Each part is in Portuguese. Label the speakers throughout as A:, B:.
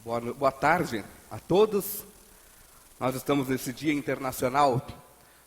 A: Boa tarde a todos. Nós estamos nesse Dia Internacional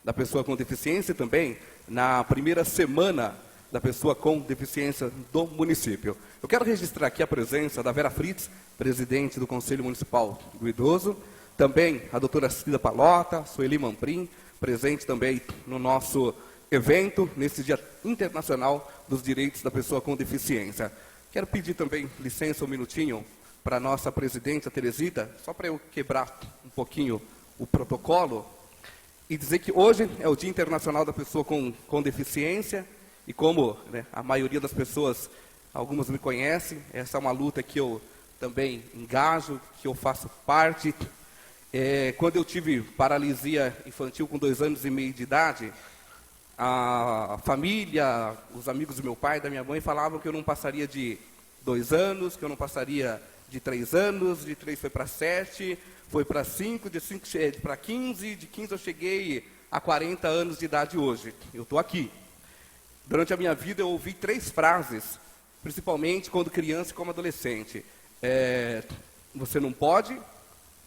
A: da Pessoa com Deficiência também, na primeira semana da Pessoa com Deficiência do município. Eu quero registrar aqui a presença da Vera Fritz, presidente do Conselho Municipal do Idoso, também a doutora Cida Palota, Sueli Mamprim, presente também no nosso evento, nesse Dia Internacional dos Direitos da Pessoa com Deficiência. Quero pedir também licença um minutinho para a nossa presidente, a Teresita, só para eu quebrar um pouquinho o protocolo e dizer que hoje é o Dia Internacional da Pessoa com Deficiência e como a maioria das pessoas, algumas me conhecem, essa é uma luta que eu também engajo, que eu faço parte. Quando eu tive paralisia infantil com 2 anos e meio de idade, a família, os amigos do meu pai e da minha mãe falavam que eu não passaria de 2 anos, que eu não passaria de 3 anos, de 3 foi para 7, foi para 5, de 5 para 15, de 15 eu cheguei a 40 anos de idade hoje. Eu estou aqui. Durante a minha vida eu ouvi 3 frases, principalmente quando criança e como adolescente. Você não pode,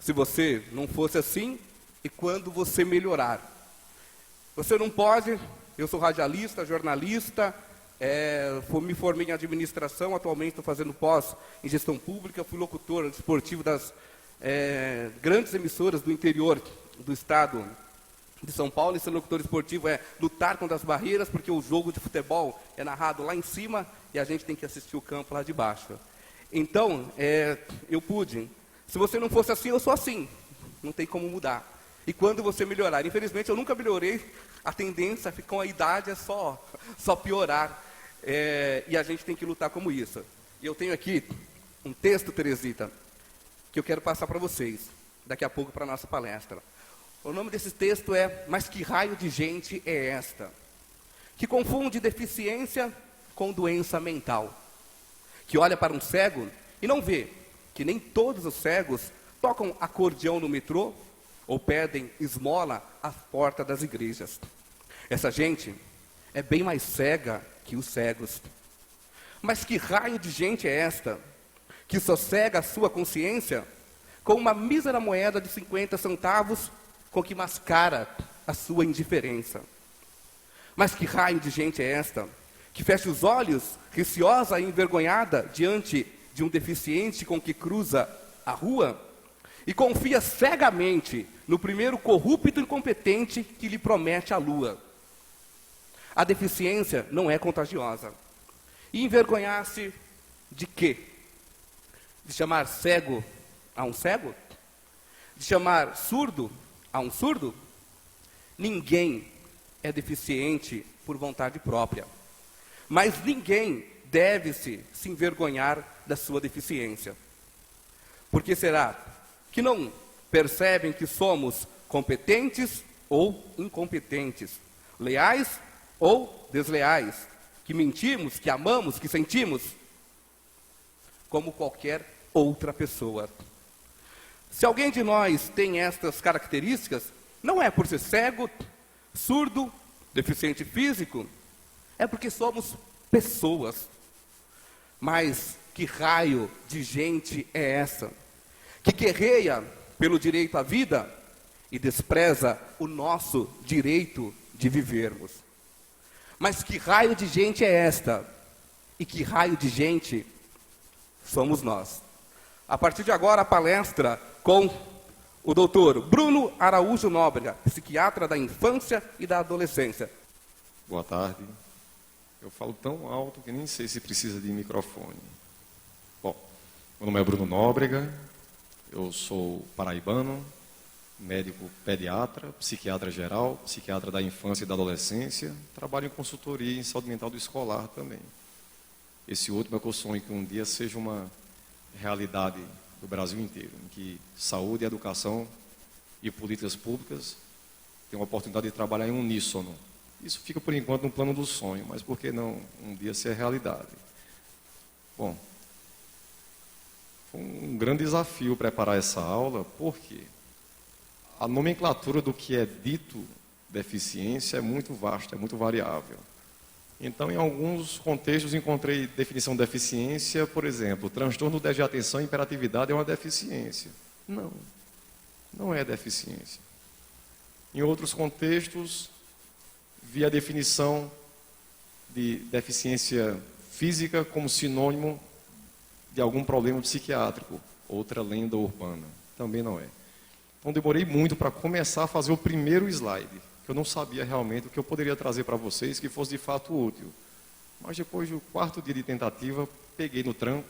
A: se você não fosse assim, e quando você melhorar. Você não pode, eu sou radialista, jornalista, me formei em administração, atualmente estou fazendo pós em gestão pública, fui locutor esportivo das grandes emissoras do interior do estado de São Paulo, e ser locutor esportivo é lutar contra as barreiras, porque o jogo de futebol é narrado lá em cima e a gente tem que assistir o campo lá de baixo. Então, eu pude. Se você não fosse assim, eu sou assim. Não tem como mudar. E quando você melhorar? Infelizmente, eu nunca melhorei. A tendência, com a idade, é só piorar. E a gente tem que lutar como isso. E eu tenho aqui um texto, Teresita, que eu quero passar para vocês, daqui a pouco para a nossa palestra. O nome desse texto é Mas que raio de gente é esta? Que confunde deficiência com doença mental. Que olha para um cego e não vê que nem todos os cegos tocam acordeão no metrô ou pedem esmola à porta das igrejas. Essa gente é bem mais cega que os cegos. Mas que raio de gente é esta que sossega a sua consciência com uma mísera moeda de 50 centavos com que mascara a sua indiferença? Mas que raio de gente é esta que fecha os olhos, receosa e envergonhada diante de um deficiente com que cruza a rua e confia cegamente no primeiro corrupto incompetente que lhe promete a lua? A deficiência não é contagiosa. E envergonhar-se de quê? De chamar cego a um cego? De chamar surdo a um surdo? Ninguém é deficiente por vontade própria. Mas ninguém deve se envergonhar da sua deficiência. Por que será que não percebem que somos competentes ou incompetentes, leais ou desleais, que mentimos, que amamos, que sentimos, como qualquer outra pessoa? Se alguém de nós tem estas características, não é por ser cego, surdo, deficiente físico, é porque somos pessoas. Mas que raio de gente é essa que guerreia pelo direito à vida e despreza o nosso direito de vivermos? Mas que raio de gente é esta? E que raio de gente somos nós? A partir de agora, a palestra com o doutor Bruno Araújo Nóbrega, psiquiatra da infância e da adolescência.
B: Boa tarde. Eu falo tão alto que nem sei se precisa de microfone. Bom, meu nome é Bruno Nóbrega, eu sou paraibano, médico pediatra, psiquiatra geral, psiquiatra da infância e da adolescência, trabalho em consultoria em saúde mental do escolar também. Esse último é que eu sonho que um dia seja uma realidade do Brasil inteiro, em que saúde, educação e políticas públicas tenham a oportunidade de trabalhar em uníssono. Isso fica, por enquanto, no plano do sonho, mas por que não um dia ser realidade? Bom, foi um grande desafio preparar essa aula, porque a nomenclatura do que é dito deficiência é muito vasta, é muito variável. Então, em alguns contextos, encontrei definição de deficiência, por exemplo, transtorno do déficit de atenção e hiperatividade é uma deficiência. Não, não é deficiência. Em outros contextos, vi a definição de deficiência física como sinônimo de algum problema psiquiátrico, outra lenda urbana. Também não é. Então, demorei muito para começar a fazer o primeiro slide, que eu não sabia realmente o que eu poderia trazer para vocês que fosse de fato útil. Mas depois do 4º dia de tentativa, peguei no tranco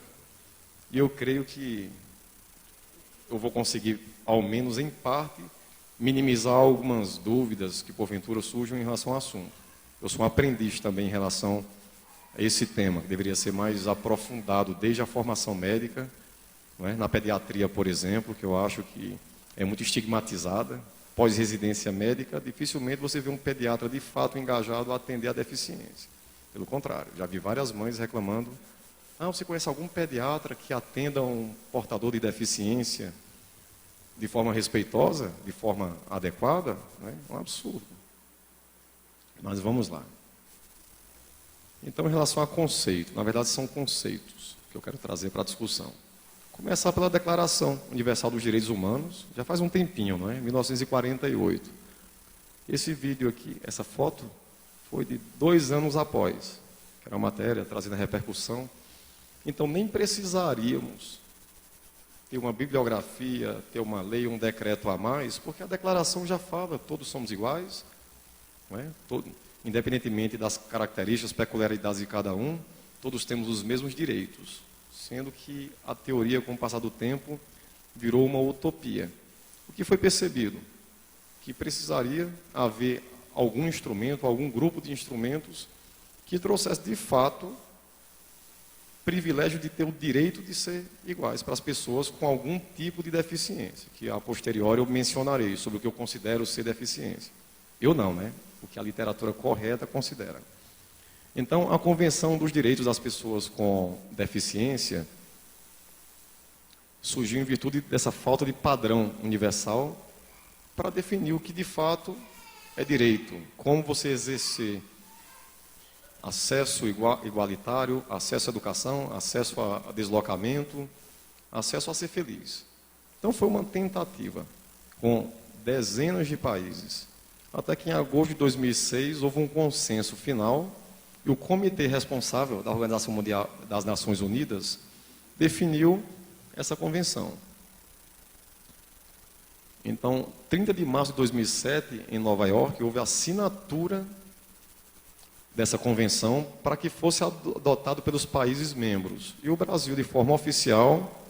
B: e eu creio que eu vou conseguir, ao menos em parte, minimizar algumas dúvidas que porventura surjam em relação ao assunto. Eu sou um aprendiz também em relação a esse tema, que deveria ser mais aprofundado desde a formação médica, não é? Na pediatria, por exemplo, que eu acho que é muito estigmatizada. Pós-residência médica, dificilmente você vê um pediatra de fato engajado a atender a deficiência. Pelo contrário, já vi várias mães reclamando: ah, você conhece algum pediatra que atenda um portador de deficiência de forma respeitosa, de forma adequada? É um absurdo. Mas vamos lá. Então, em relação a conceito, na verdade são conceitos que eu quero trazer para a discussão. Começar pela Declaração Universal dos Direitos Humanos, já faz um tempinho, não é? 1948. Esse vídeo aqui, essa foto, foi de 2 anos após, que era uma matéria trazendo a repercussão. Então, nem precisaríamos ter uma bibliografia, ter uma lei, um decreto a mais, porque a declaração já fala: todos somos iguais, não é? Independentemente das características, peculiaridades de cada um, todos temos os mesmos direitos. Sendo que a teoria, com o passar do tempo, virou uma utopia. O que foi percebido? Que precisaria haver algum instrumento, algum grupo de instrumentos que trouxesse, de fato, privilégio de ter o direito de ser iguais para as pessoas com algum tipo de deficiência, que a posteriori eu mencionarei sobre o que eu considero ser deficiência. Eu não, né? O que a literatura correta considera. Então, a Convenção dos Direitos das Pessoas com Deficiência surgiu em virtude dessa falta de padrão universal para definir o que de fato é direito, como você exercer acesso igualitário, acesso à educação, acesso a deslocamento, acesso a ser feliz. Então, foi uma tentativa com dezenas de países, até que em agosto de 2006 houve um consenso final. E o comitê responsável da Organização Mundial das Nações Unidas definiu essa convenção. Então, 30 de março de 2007, em Nova York, houve a assinatura dessa convenção para que fosse adotado pelos países membros. E o Brasil, de forma oficial,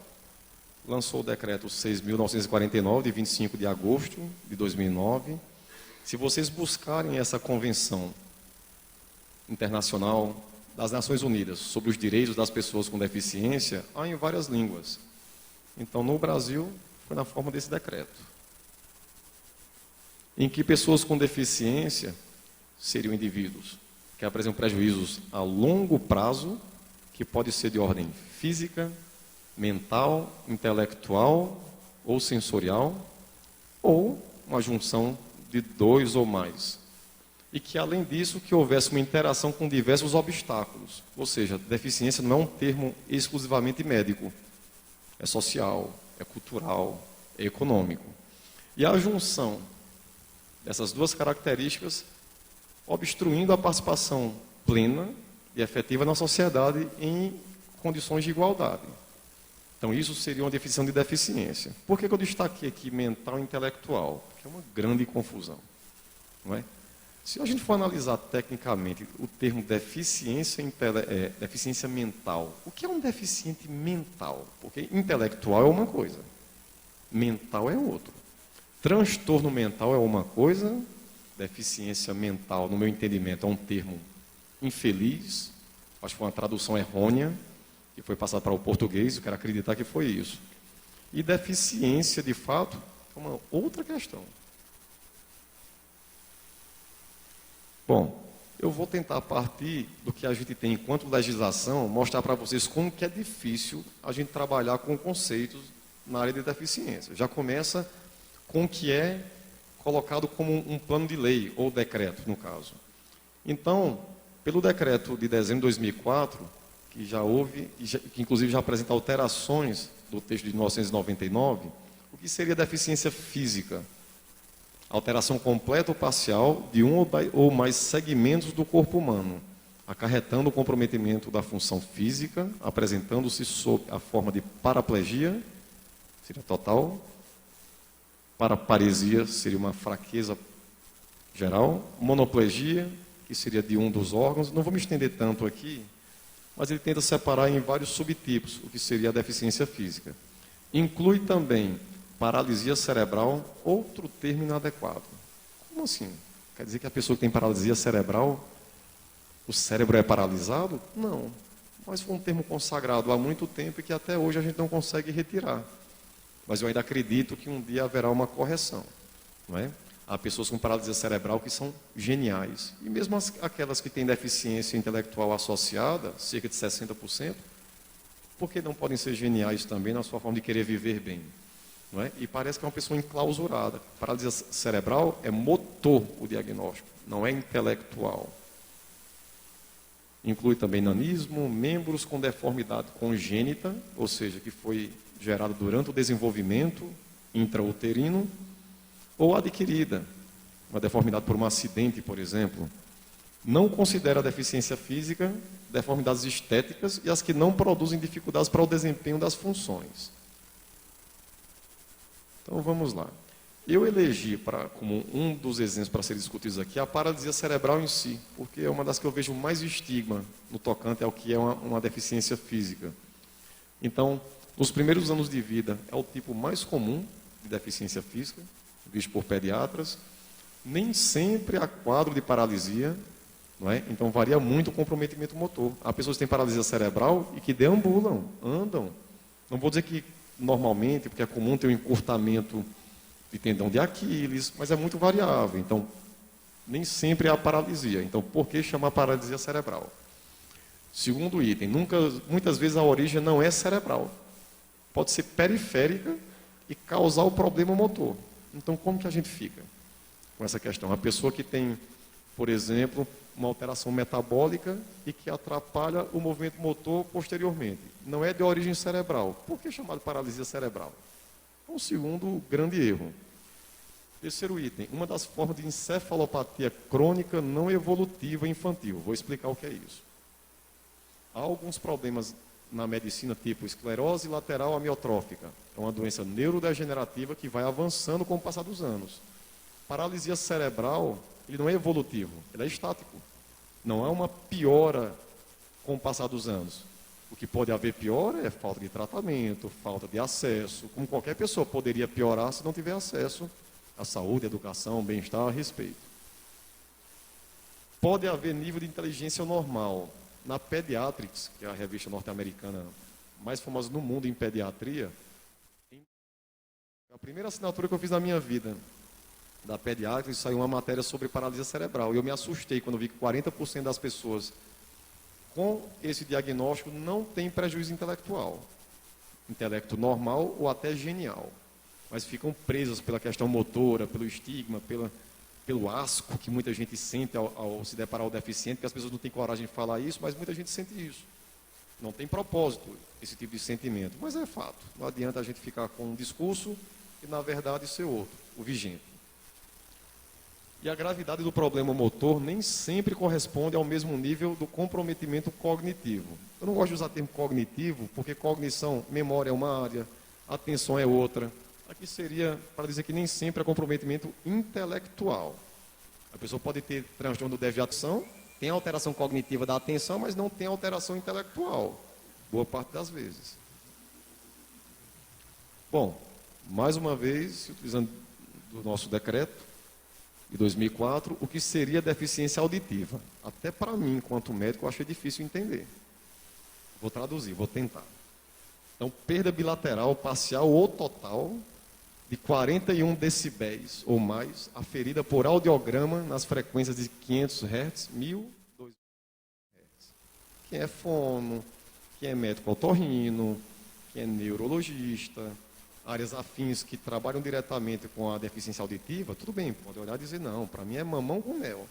B: lançou o decreto 6.949, de 25 de agosto de 2009. Se vocês buscarem essa convenção internacional das Nações Unidas sobre os direitos das pessoas com deficiência, há em várias línguas. Então, no Brasil, foi na forma desse decreto, em que pessoas com deficiência seriam indivíduos que apresentam prejuízos a longo prazo, que pode ser de ordem física, mental, intelectual ou sensorial, ou uma junção de 2 ou mais. E que, além disso, que houvesse uma interação com diversos obstáculos. Ou seja, deficiência não é um termo exclusivamente médico. É social, é cultural, é econômico. E a junção dessas duas características obstruindo a participação plena e efetiva na sociedade em condições de igualdade. Então, isso seria uma definição de deficiência. Por que eu destaquei aqui mental e intelectual? Porque é uma grande confusão, não é? Se a gente for analisar tecnicamente o termo deficiência mental, o que é um deficiente mental? Porque intelectual é uma coisa, mental é outra. Transtorno mental é uma coisa, deficiência mental, no meu entendimento, é um termo infeliz, acho que foi uma tradução errônea, que foi passada para o português, eu quero acreditar que foi isso. E deficiência, de fato, é uma outra questão. Bom, eu vou tentar, a partir do que a gente tem enquanto legislação, mostrar para vocês como que é difícil a gente trabalhar com conceitos na área de deficiência. Já começa com o que é colocado como um plano de lei, ou decreto, no caso. Então, Pelo decreto de dezembro de 2004, que já houve, que inclusive já apresenta alterações do texto de 1999, o que seria deficiência física? Alteração completa ou parcial de um ou mais segmentos do corpo humano, acarretando o comprometimento da função física, apresentando-se sob a forma de paraplegia, seria total, paraparesia seria uma fraqueza geral, monoplegia, que seria de um dos órgãos. Não vou me estender tanto aqui, mas ele tenta separar em vários subtipos o que seria a deficiência física. Inclui também paralisia cerebral, outro termo inadequado. Como assim? Quer dizer que a pessoa que tem paralisia cerebral, o cérebro é paralisado? Não. Mas foi um termo consagrado há muito tempo e que até hoje a gente não consegue retirar. Mas eu ainda acredito que um dia haverá uma correção. Não é? Há pessoas com paralisia cerebral que são geniais. E mesmo aquelas que têm deficiência intelectual associada, cerca de 60%, por que não podem ser geniais também na sua forma de querer viver bem? Não é? E parece que é uma pessoa enclausurada. Paralisia cerebral é motor o diagnóstico, não é intelectual. Inclui também nanismo, membros com deformidade congênita, ou seja, que foi gerada durante o desenvolvimento intrauterino, ou adquirida, uma deformidade por um acidente, por exemplo. Não considera a deficiência física deformidades estéticas e as que não produzem dificuldades para o desempenho das funções. Então vamos lá. Eu elegi como um dos exemplos para serem discutidos aqui a paralisia cerebral em si, porque é uma das que eu vejo mais estigma no tocante ao que é uma deficiência física. Então, nos primeiros anos de vida, é o tipo mais comum de deficiência física, visto por pediatras. Nem sempre há quadro de paralisia, não é? Então varia muito o comprometimento motor. Há pessoas que têm paralisia cerebral e que deambulam, andam. Não vou dizer que normalmente, porque é comum ter um encurtamento de tendão de Aquiles, mas é muito variável. Então, nem sempre há paralisia. Então, por que chamar paralisia cerebral? Segundo item, muitas vezes a origem não é cerebral. Pode ser periférica e causar o problema motor. Então, como que a gente fica com essa questão? A pessoa que tem, por exemplo, uma alteração metabólica e que atrapalha o movimento motor posteriormente. Não é de origem cerebral. Por que chamado paralisia cerebral? É um segundo grande erro. Terceiro item, uma das formas de encefalopatia crônica não evolutiva infantil. Vou explicar o que é isso. Há alguns problemas na medicina, tipo esclerose lateral amiotrófica. É uma doença neurodegenerativa que vai avançando com o passar dos anos. Paralisia cerebral, ele não é evolutivo, ele é estático. Não há uma piora com o passar dos anos. O que pode haver pior é falta de tratamento, falta de acesso. Como qualquer pessoa poderia piorar se não tiver acesso à saúde, à educação, bem-estar, a respeito. Pode haver nível de inteligência normal. Na Pediatrics, que é a revista norte-americana mais famosa no mundo em pediatria, a primeira assinatura que eu fiz na minha vida da Pediatrics saiu uma matéria sobre paralisia cerebral. E eu me assustei quando vi que 40% das pessoas com esse diagnóstico não tem prejuízo intelectual. Intelecto normal ou até genial. Mas ficam presas pela questão motora, pelo estigma, pelo asco que muita gente sente ao se deparar ao deficiente, porque as pessoas não têm coragem de falar isso, mas muita gente sente isso. Não tem propósito esse tipo de sentimento, mas é fato. Não adianta a gente ficar com um discurso e, na verdade, ser outro, o vigente. E a gravidade do problema motor nem sempre corresponde ao mesmo nível do comprometimento cognitivo. Eu não gosto de usar o termo cognitivo, porque cognição, memória é uma área, atenção é outra. Aqui seria para dizer que nem sempre é comprometimento intelectual. A pessoa pode ter transtorno de déficit de atenção, tem alteração cognitiva da atenção, mas não tem alteração intelectual, boa parte das vezes. Bom, mais uma vez, utilizando do nosso decreto de 2004, o que seria deficiência auditiva. Até para mim, enquanto médico, eu achei difícil entender. Vou traduzir, vou tentar. Então, perda bilateral, parcial ou total de 41 decibéis ou mais, aferida por audiograma nas frequências de 500 Hz, 1000, 2000 Hz. Quem é fono, quem é médico otorrino, quem é neurologista, áreas afins que trabalham diretamente com a deficiência auditiva, tudo bem, pode olhar e dizer, não, para mim é mamão com mel.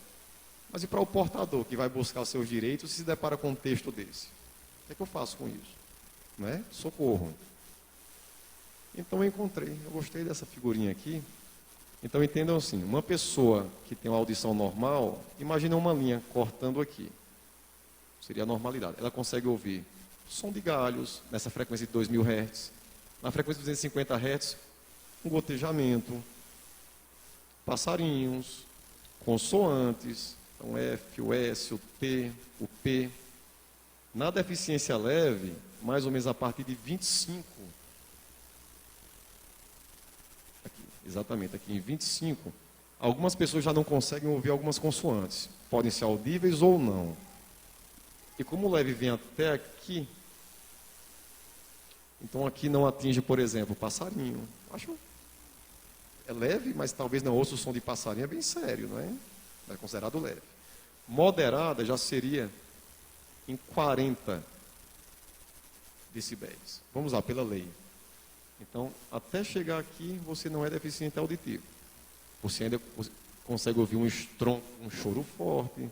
B: Mas e para o portador que vai buscar os seus direitos e se depara com um texto desse? O que é que eu faço com isso? Não é? Socorro. Então eu encontrei, eu gostei dessa figurinha aqui. Então entendam assim, uma pessoa que tem uma audição normal, imagina uma linha cortando aqui. Seria a normalidade. Ela consegue ouvir som de galhos, nessa frequência de 2000 Hz, na frequência de 250 Hz, um gotejamento, passarinhos, consoantes, então F, o S, o T, o P. Na deficiência leve, mais ou menos a partir de 25, aqui, exatamente, aqui em 25, algumas pessoas já não conseguem ouvir algumas consoantes. Podem ser audíveis ou não. E como o leve vem até aqui, então aqui não atinge, por exemplo, passarinho. Acho é leve, mas talvez não ouça o som de passarinho, é bem sério, não é? É considerado leve. Moderada já seria em 40 decibéis. Vamos lá, pela lei. Então, até chegar aqui, você não é deficiente auditivo. Você ainda consegue ouvir um estronco, um choro forte,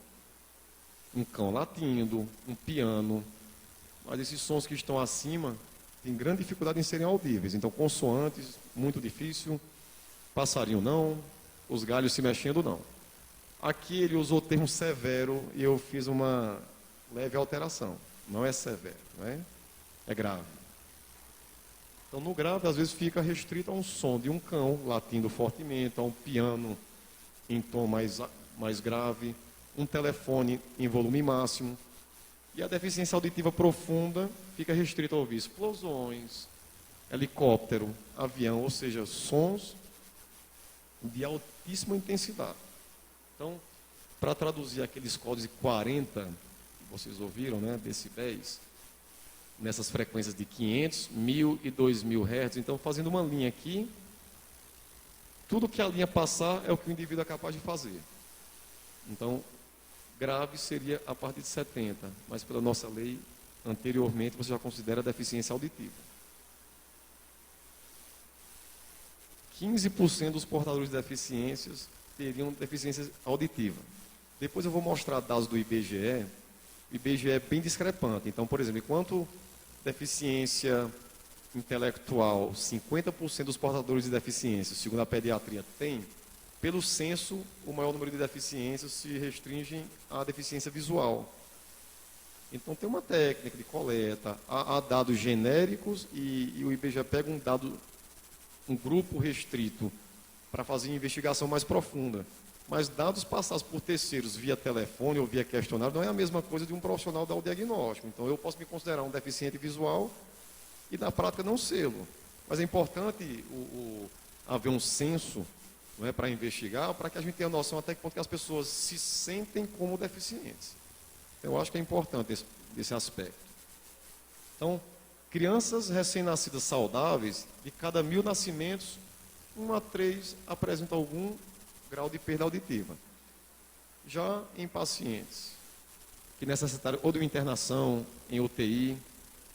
B: um cão latindo, um piano. Mas esses sons que estão acima têm grande dificuldade em serem audíveis. Então, consoantes, muito difícil. Passarinho não. Os galhos se mexendo não. Aqui ele usou o termo severo e eu fiz uma leve alteração. Não é severo, não é? É grave. Então, no grave, às vezes fica restrito a um som de um cão latindo fortemente, a um piano em tom mais grave, um telefone em volume máximo. E a deficiência auditiva profunda fica restrita a ouvir explosões, helicóptero, avião, ou seja, sons de altíssima intensidade. Então, para traduzir aqueles códigos de 40, que vocês ouviram, né, decibéis, nessas frequências de 500, 1000 e 2000 Hz, então fazendo uma linha aqui, tudo que a linha passar é o que o indivíduo é capaz de fazer. Então, grave seria a partir de 70, mas pela nossa lei, anteriormente, você já considera deficiência auditiva. 15% dos portadores de deficiências teriam deficiência auditiva. Depois eu vou mostrar dados do IBGE. O IBGE é bem discrepante. Então, por exemplo, enquanto deficiência intelectual, 50% dos portadores de deficiência, segundo a pediatria, tem, pelo censo, o maior número de deficiências se restringe à deficiência visual. Então, tem uma técnica de coleta, há dados genéricos e o IBGE pega um grupo restrito para fazer investigação mais profunda. Mas dados passados por terceiros via telefone ou via questionário não é a mesma coisa de um profissional dar o diagnóstico. Então, eu posso me considerar um deficiente visual e, na prática, não sê-lo. Mas é importante haver um censo, não é, para investigar, para que a gente tenha noção até que ponto que as pessoas se sentem como deficientes. Então, eu acho que é importante esse aspecto. Então, crianças recém-nascidas saudáveis, de cada 1000 nascimentos, 1 a 3 apresentam algum grau de perda auditiva. Já em pacientes que necessitaram ou de uma internação em UTI,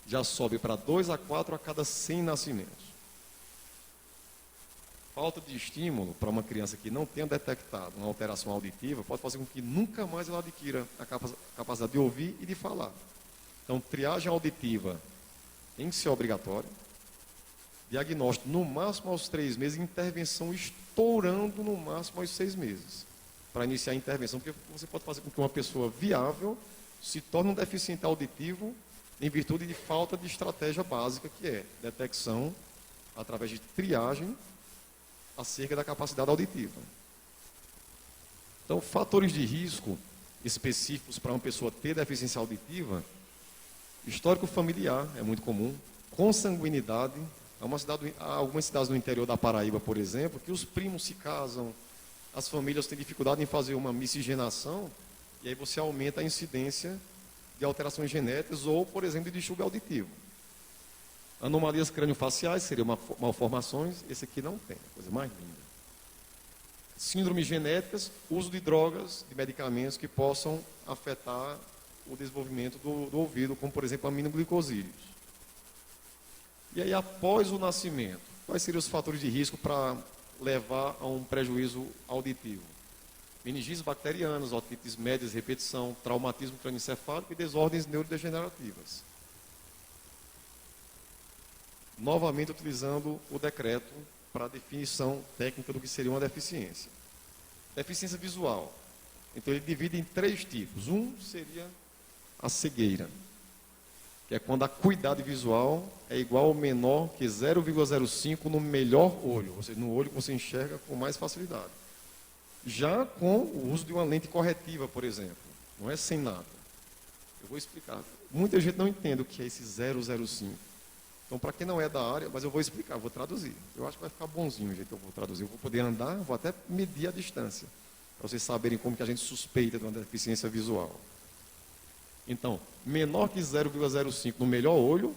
B: já sobe para 2 a 4 a cada 100 nascimentos. Falta de estímulo para uma criança que não tenha detectado uma alteração auditiva pode fazer com que nunca mais ela adquira a capacidade de ouvir e de falar. Então, triagem auditiva tem que ser obrigatória. Diagnóstico no máximo aos 3 meses, intervenção estourando no máximo aos 6 meses. Para iniciar a intervenção, porque você pode fazer com que uma pessoa viável se torne um deficiente auditivo em virtude de falta de estratégia básica, que é detecção através de triagem acerca da capacidade auditiva. Então, fatores de risco específicos para uma pessoa ter deficiência auditiva, histórico familiar é muito comum, consanguinidade. Há algumas cidades no interior da Paraíba, por exemplo, que os primos se casam, as famílias têm dificuldade em fazer uma miscigenação, e aí você aumenta a incidência de alterações genéticas ou, por exemplo, de distúrbio auditivo. Anomalias craniofaciais seriam malformações, esse aqui não tem, coisa mais linda. Síndromes genéticas, uso de drogas, de medicamentos que possam afetar o desenvolvimento do ouvido, como, por exemplo, aminoglicosídeos. E aí, após o nascimento, quais seriam os fatores de risco para levar a um prejuízo auditivo? meningites bacterianas, otites médias, repetição, traumatismo crânioencefálico e desordens neurodegenerativas. Novamente utilizando o decreto para a definição técnica do que seria uma deficiência. Deficiência visual. Então ele divide em 3 tipos. Um seria a cegueira, que é quando a acuidade visual é igual ou menor que 0,05 no melhor olho, ou seja, no olho que você enxerga com mais facilidade. Já com o uso de uma lente corretiva, por exemplo, não é sem nada. Eu vou explicar. Muita gente não entende o que é esse 0,05. Então, para quem não é da área, mas eu vou explicar, vou traduzir. Eu acho que vai ficar bonzinho o jeito que eu vou traduzir. Eu vou poder andar, vou até medir a distância, para vocês saberem como que a gente suspeita de uma deficiência visual. Então, menor que 0,05 no melhor olho,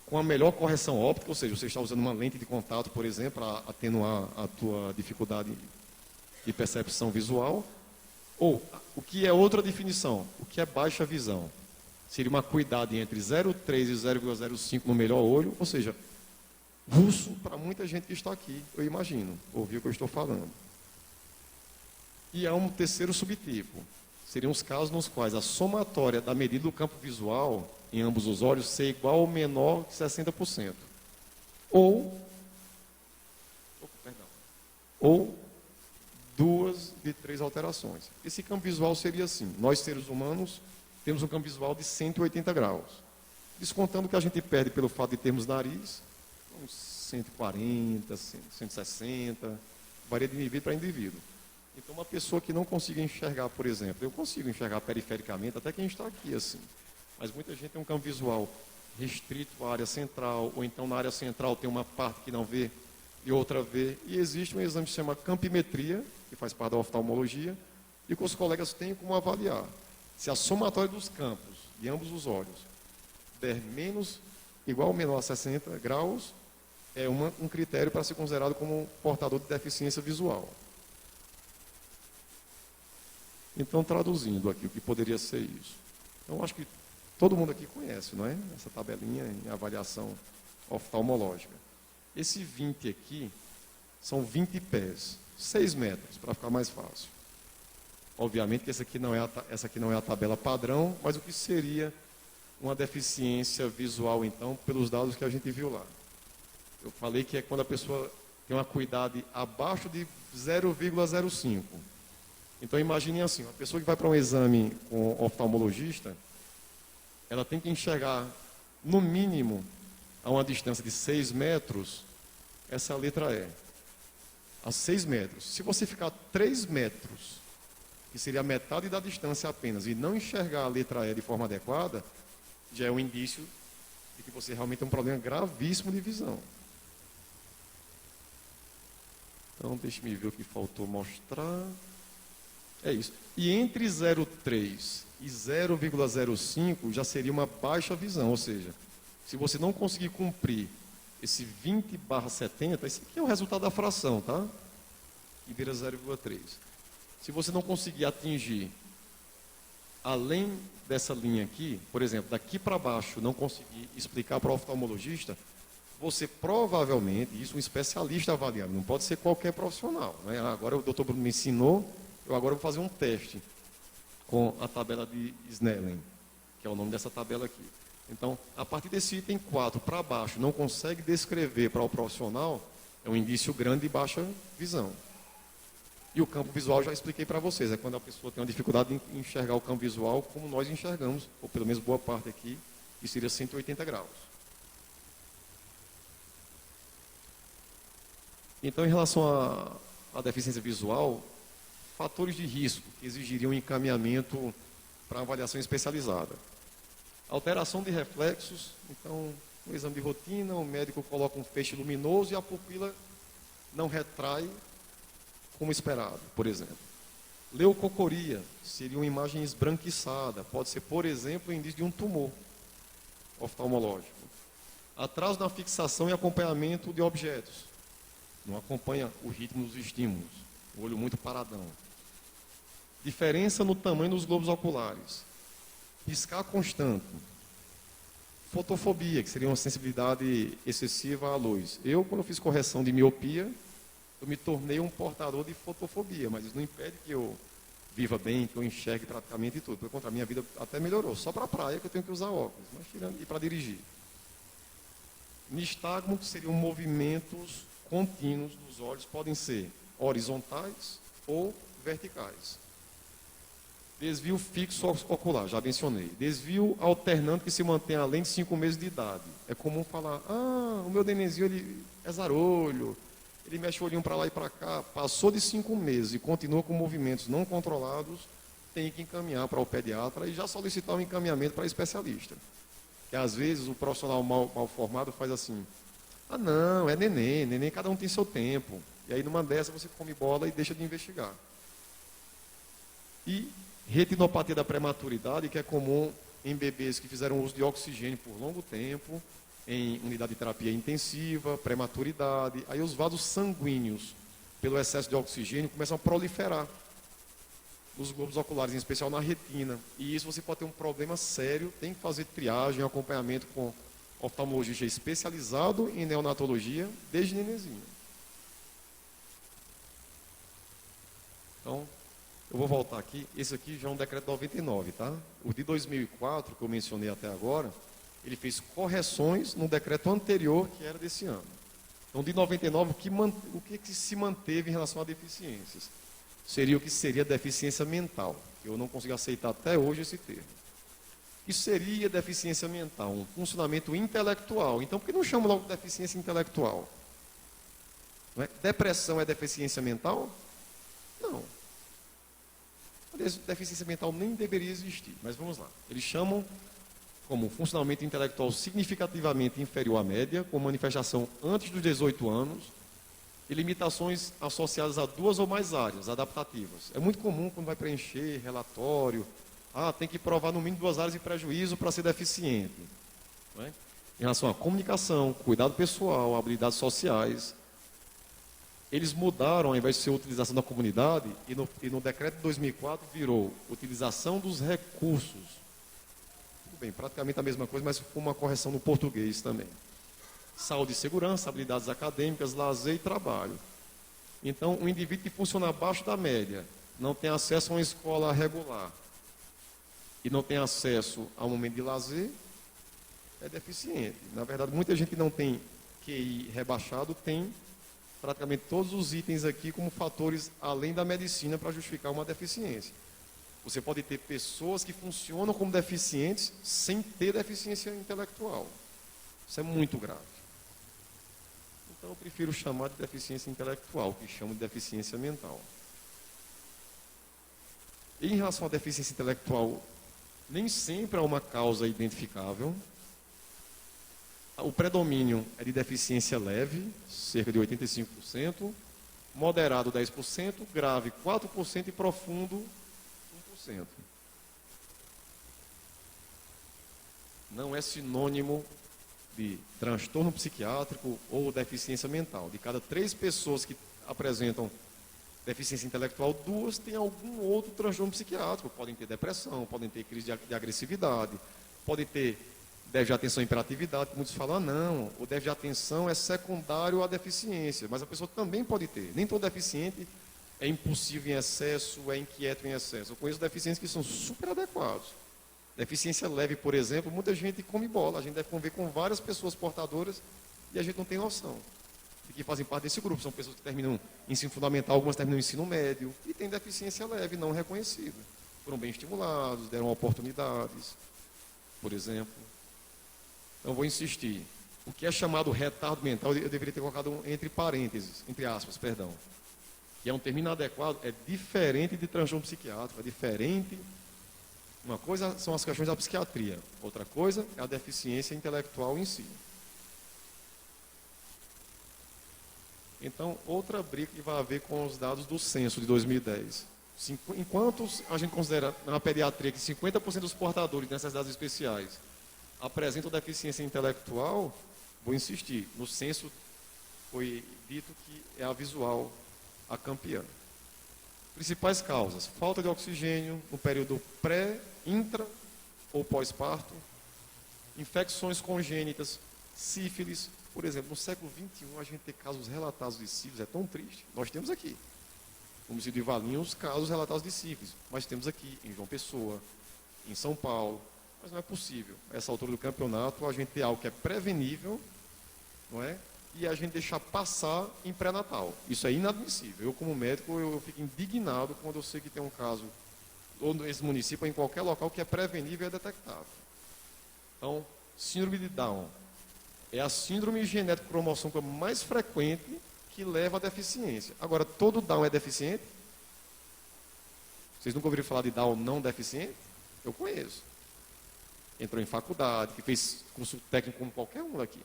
B: com a melhor correção óptica, ou seja, você está usando uma lente de contato, por exemplo, para atenuar a tua dificuldade de percepção visual. Ou, o que é outra definição? O que é baixa visão? Seria uma acuidade entre 0,3 e 0,05 no melhor olho, ou seja, russo para muita gente que está aqui, eu imagino, ouvir o que eu estou falando. E há um terceiro subtipo. Seriam os casos nos quais a somatória da medida do campo visual em ambos os olhos ser igual ou menor que 60%. Ou 2 de 3 alterações. Esse campo visual seria assim: nós seres humanos temos um campo visual de 180 graus. Descontando o que a gente perde pelo fato de termos nariz, uns 140, 160, varia de indivíduo para indivíduo. Então, uma pessoa que não consiga enxergar, por exemplo, eu consigo enxergar perifericamente, até quem está aqui assim, mas muita gente tem um campo visual restrito à área central, ou então na área central tem uma parte que não vê e outra vê, e existe um exame que se chama campimetria, que faz parte da oftalmologia, e que os colegas têm como avaliar se a somatória dos campos de ambos os olhos der menos, igual ou menor a 60 graus, é um critério para ser considerado como portador de deficiência visual. Então, traduzindo aqui, o que poderia ser isso? Então, acho que todo mundo aqui conhece, não é? Essa tabelinha em avaliação oftalmológica. Esse 20 aqui são 20 pés, 6 metros, para ficar mais fácil. Obviamente que essa aqui não é a tabela padrão, mas o que seria uma deficiência visual, então, pelos dados que a gente viu lá. Eu falei que é quando a pessoa tem uma acuidade abaixo de 0,05. Então, imaginem assim, uma pessoa que vai para um exame com um oftalmologista, ela tem que enxergar, no mínimo, a uma distância de 6 metros, essa é a letra E. A 6 metros. Se você ficar 3 metros, que seria a metade da distância apenas, e não enxergar a letra E de forma adequada, já é um indício de que você realmente tem um problema gravíssimo de visão. Então, deixe-me ver o que faltou mostrar. É isso. E entre 0,3 e 0,05 já seria uma baixa visão, ou seja, se você não conseguir cumprir esse 20/70, esse aqui é o resultado da fração, tá? E vira 0,3. Se você não conseguir atingir além dessa linha aqui, por exemplo, daqui para baixo, não conseguir explicar para o oftalmologista, você provavelmente, isso um especialista avaliando, não pode ser qualquer profissional, né? Agora o doutor Bruno me ensinou, eu agora vou fazer um teste com a tabela de Snellen, que é o nome dessa tabela aqui. Então, a partir desse item 4 para baixo, não consegue descrever para o profissional, é um indício grande de baixa visão. E o campo visual já expliquei para vocês, é quando a pessoa tem uma dificuldade em enxergar o campo visual como nós enxergamos, ou pelo menos boa parte aqui, que seria 180 graus. Então, em relação à deficiência visual, fatores de risco que exigiriam encaminhamento para avaliação especializada. Alteração de reflexos, então, no exame de rotina, o médico coloca um feixe luminoso e a pupila não retrai como esperado, por exemplo. Leucocoria, seria uma imagem esbranquiçada, pode ser, por exemplo, indício de um tumor oftalmológico. Atraso na fixação e acompanhamento de objetos, não acompanha o ritmo dos estímulos, o olho muito paradão. Diferença no tamanho dos globos oculares, piscar constante, fotofobia, que seria uma sensibilidade excessiva à luz. Eu, quando fiz correção de miopia, eu me tornei um portador de fotofobia, mas isso não impede que eu viva bem, que eu enxergue praticamente tudo. Pelo contrário, minha vida até melhorou. Só para a praia que eu tenho que usar óculos, mas tirando e para dirigir. Nistagmo seriam movimentos contínuos dos olhos, podem ser horizontais ou verticais. Desvio fixo ocular, já mencionei. Desvio alternante que se mantém além de 5 meses de idade. É comum falar, o meu nenenzinho ele é zarolho, ele mexe o olhinho para lá e para cá, passou de 5 meses e continua com movimentos não controlados, tem que encaminhar para o pediatra e já solicitar um encaminhamento para especialista. Que às vezes o profissional mal formado faz assim, não, é neném cada um tem seu tempo. E aí numa dessa você come bola e deixa de investigar. E retinopatia da prematuridade, que é comum em bebês que fizeram uso de oxigênio por longo tempo, em unidade de terapia intensiva, prematuridade. Aí os vasos sanguíneos, pelo excesso de oxigênio, começam a proliferar nos globos oculares, em especial na retina. E isso você pode ter um problema sério, tem que fazer triagem, acompanhamento com oftalmologista especializado em neonatologia, desde nenenzinho. Então, eu vou voltar aqui. Esse aqui já é um decreto 99, tá? O de 2004, que eu mencionei até agora, ele fez correções no decreto anterior, que era desse ano. Então, de 99, o que se manteve em relação a deficiências? Seria o que seria deficiência mental. Eu não consigo aceitar até hoje esse termo. Isso seria deficiência mental, um funcionamento intelectual. Então, por que não chama logo de deficiência intelectual? Não é? Depressão é deficiência mental? Não. Aliás, deficiência mental nem deveria existir, mas vamos lá. Eles chamam como funcionamento intelectual significativamente inferior à média, com manifestação antes dos 18 anos, e limitações associadas a 2 ou mais áreas adaptativas. É muito comum quando vai preencher relatório, tem que provar no mínimo 2 áreas de prejuízo para ser deficiente. Não é? Em relação à comunicação, cuidado pessoal, habilidades sociais. Eles mudaram, ao invés de ser utilização da comunidade, e no decreto de 2004 virou utilização dos recursos. Tudo bem, praticamente a mesma coisa, mas com uma correção no português também. Saúde e segurança, habilidades acadêmicas, lazer e trabalho. Então, um indivíduo que funciona abaixo da média, não tem acesso a uma escola regular e não tem acesso a um momento de lazer, é deficiente. Na verdade, muita gente que não tem QI rebaixado tem praticamente todos os itens aqui como fatores além da medicina para justificar uma deficiência. Você pode ter pessoas que funcionam como deficientes sem ter deficiência intelectual. Isso é muito grave. Então eu prefiro chamar de deficiência intelectual, que chamo de deficiência mental. Em relação à deficiência intelectual, nem sempre há uma causa identificável. O predomínio é de deficiência leve, cerca de 85%, moderado 10%, grave 4% e profundo 1%. Não é sinônimo de transtorno psiquiátrico ou deficiência mental. De cada 3 pessoas que apresentam deficiência intelectual, 2 têm algum outro transtorno psiquiátrico. Podem ter depressão, podem ter crise de agressividade, podem ter déficit de atenção e hiperatividade. Muitos falam, não, o déficit de atenção é secundário à deficiência, mas a pessoa também pode ter. Nem todo deficiente é impulsivo em excesso, é inquieto em excesso. Eu conheço deficientes que são super adequados. Deficiência leve, por exemplo, muita gente come bola. A gente deve conviver com várias pessoas portadoras e a gente não tem noção de que fazem parte desse grupo. São pessoas que terminam ensino fundamental, algumas terminam ensino médio e têm deficiência leve, não reconhecida. Foram bem estimulados, deram oportunidades, por exemplo. Então, vou insistir. O que é chamado retardo mental, eu deveria ter colocado entre parênteses, entre aspas, perdão. Que é um termo inadequado, é diferente de transtorno psiquiátrico, é diferente. Uma coisa são as questões da psiquiatria, outra coisa é a deficiência intelectual em si. Então, outra briga que vai haver com os dados do censo de 2010. Enquanto a gente considera na pediatria que 50% dos portadores de necessidades especiais apresentam deficiência intelectual, vou insistir, no censo foi dito que é a visual a campeã. Principais causas: falta de oxigênio no período pré, intra ou pós-parto, infecções congênitas, sífilis. Por exemplo, no século XXI, a gente ter casos relatados de sífilis é tão triste. Nós temos aqui. no município de Valinhos, casos relatados de sífilis. Mas temos aqui em João Pessoa, em São Paulo, mas não é possível, a essa altura do campeonato, a gente ter algo que é prevenível, não é? E a gente deixar passar em pré-natal. Isso é inadmissível. Eu, como médico, eu fico indignado quando eu sei que tem um caso, ou nesse município, ou em qualquer local, que é prevenível e é detectável. Então, síndrome de Down é a síndrome genética cromossômica mais frequente que leva à deficiência. Agora, todo Down é deficiente? Vocês nunca ouviram falar de Down não deficiente? Eu conheço. Entrou em faculdade, que fez curso técnico como qualquer um aqui.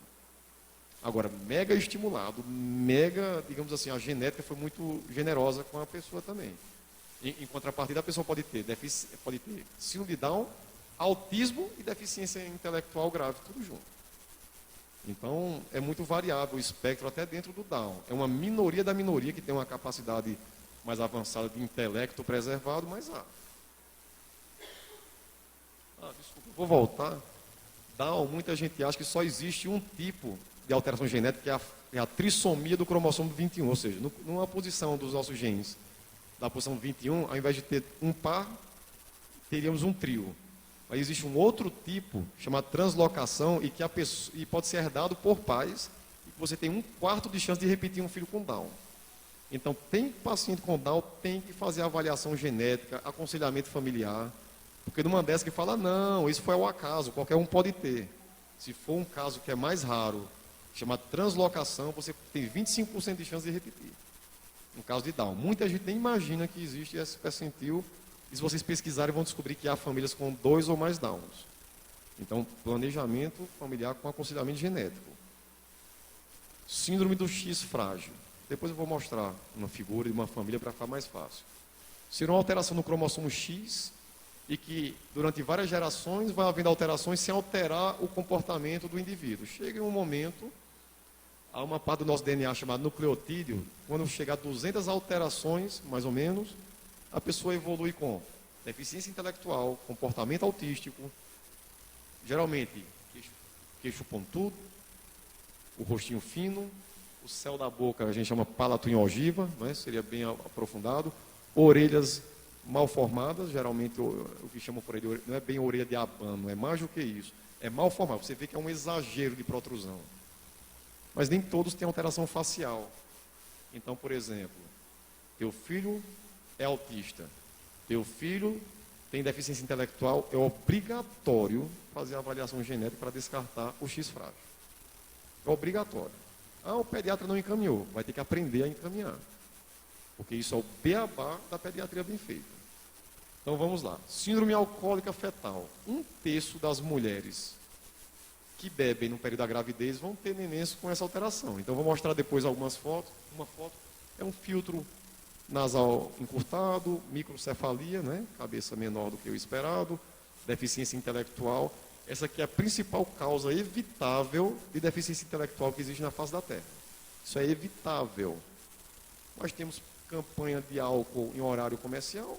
B: Agora, mega estimulado, mega, digamos assim, a genética foi muito generosa com a pessoa também. Em contrapartida, a pessoa pode ter síndrome de Down, autismo e deficiência intelectual grave, tudo junto. Então, é muito variável o espectro até dentro do Down. É uma minoria da minoria que tem uma capacidade mais avançada de intelecto preservado, mas há. Desculpa, vou voltar. Down, muita gente acha que só existe um tipo de alteração genética, que é a trissomia do cromossomo 21, ou seja, numa posição dos nossos genes, da posição 21, ao invés de ter um par, teríamos um trio. Mas existe um outro tipo, chamado translocação, e pode ser herdado por pais, e você tem 1/4 de chance de repetir um filho com Down. Então, tem paciente com Down, tem que fazer avaliação genética, aconselhamento familiar, porque numa dessas que fala, não, isso foi ao acaso, qualquer um pode ter. Se for um caso que é mais raro, chamado translocação, você tem 25% de chance de repetir. No caso de Down. Muita gente nem imagina que existe esse percentil, e se vocês pesquisarem, vão descobrir que há famílias com 2 ou mais Downs. Então, planejamento familiar com aconselhamento genético. Síndrome do X frágil. Depois eu vou mostrar uma figura de uma família para ficar mais fácil. Será uma alteração no cromossomo X, e que durante várias gerações vai havendo alterações sem alterar o comportamento do indivíduo. Chega em um momento, há uma parte do nosso DNA chamada nucleotídeo, quando chegar a 200 alterações, mais ou menos, a pessoa evolui com deficiência intelectual, comportamento autístico, geralmente queixo pontudo, o rostinho fino, o céu da boca a gente chama palato em ogiva, né? Seria bem aprofundado, orelhas mal formadas, geralmente o que chamam por aí de orelha, não é bem orelha de abano, é mais do que isso, é mal formado, você vê que é um exagero de protrusão. Mas nem todos têm alteração facial. Então, por exemplo, teu filho é autista, teu filho tem deficiência intelectual, é obrigatório fazer a avaliação genética para descartar o X frágil. É obrigatório. O pediatra não encaminhou, vai ter que aprender a encaminhar. Porque isso é o beabá da pediatria bem feita. Então vamos lá. Síndrome alcoólica fetal. 1/3 das mulheres que bebem no período da gravidez vão ter nenéns com essa alteração. Então vou mostrar depois algumas fotos. Uma foto é um filtro nasal encurtado, microcefalia, né? Cabeça menor do que o esperado, deficiência intelectual. Essa aqui é a principal causa evitável de deficiência intelectual que existe na face da Terra. Isso é evitável. Nós temos campanha de álcool em horário comercial,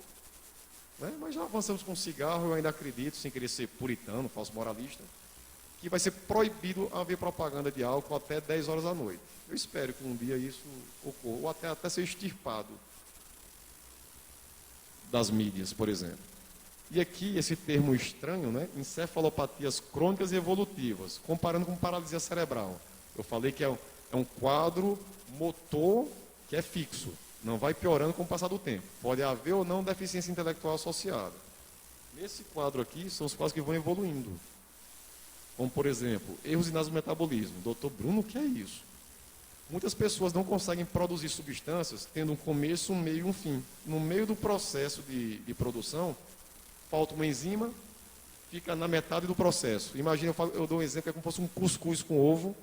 B: né? Mas já avançamos com cigarro, eu ainda acredito, sem querer ser puritano, falso moralista, que vai ser proibido haver propaganda de álcool até 10 horas da noite. Eu espero que um dia isso ocorra, ou até ser extirpado das mídias, por exemplo. E aqui, esse termo estranho, né? Encefalopatias crônicas e evolutivas, comparando com paralisia cerebral. Eu falei que é um quadro motor que é fixo, não vai piorando com o passar do tempo. Pode haver ou não deficiência intelectual associada. Nesse quadro aqui, são os quadros que vão evoluindo. Como, por exemplo, erros inatos do metabolismo. Doutor Bruno, o que é isso? Muitas pessoas não conseguem produzir substâncias tendo um começo, um meio e um fim. No meio do processo de produção, falta uma enzima, fica na metade do processo. Imagina, eu dou um exemplo, é como se fosse um cuscuz com ovo,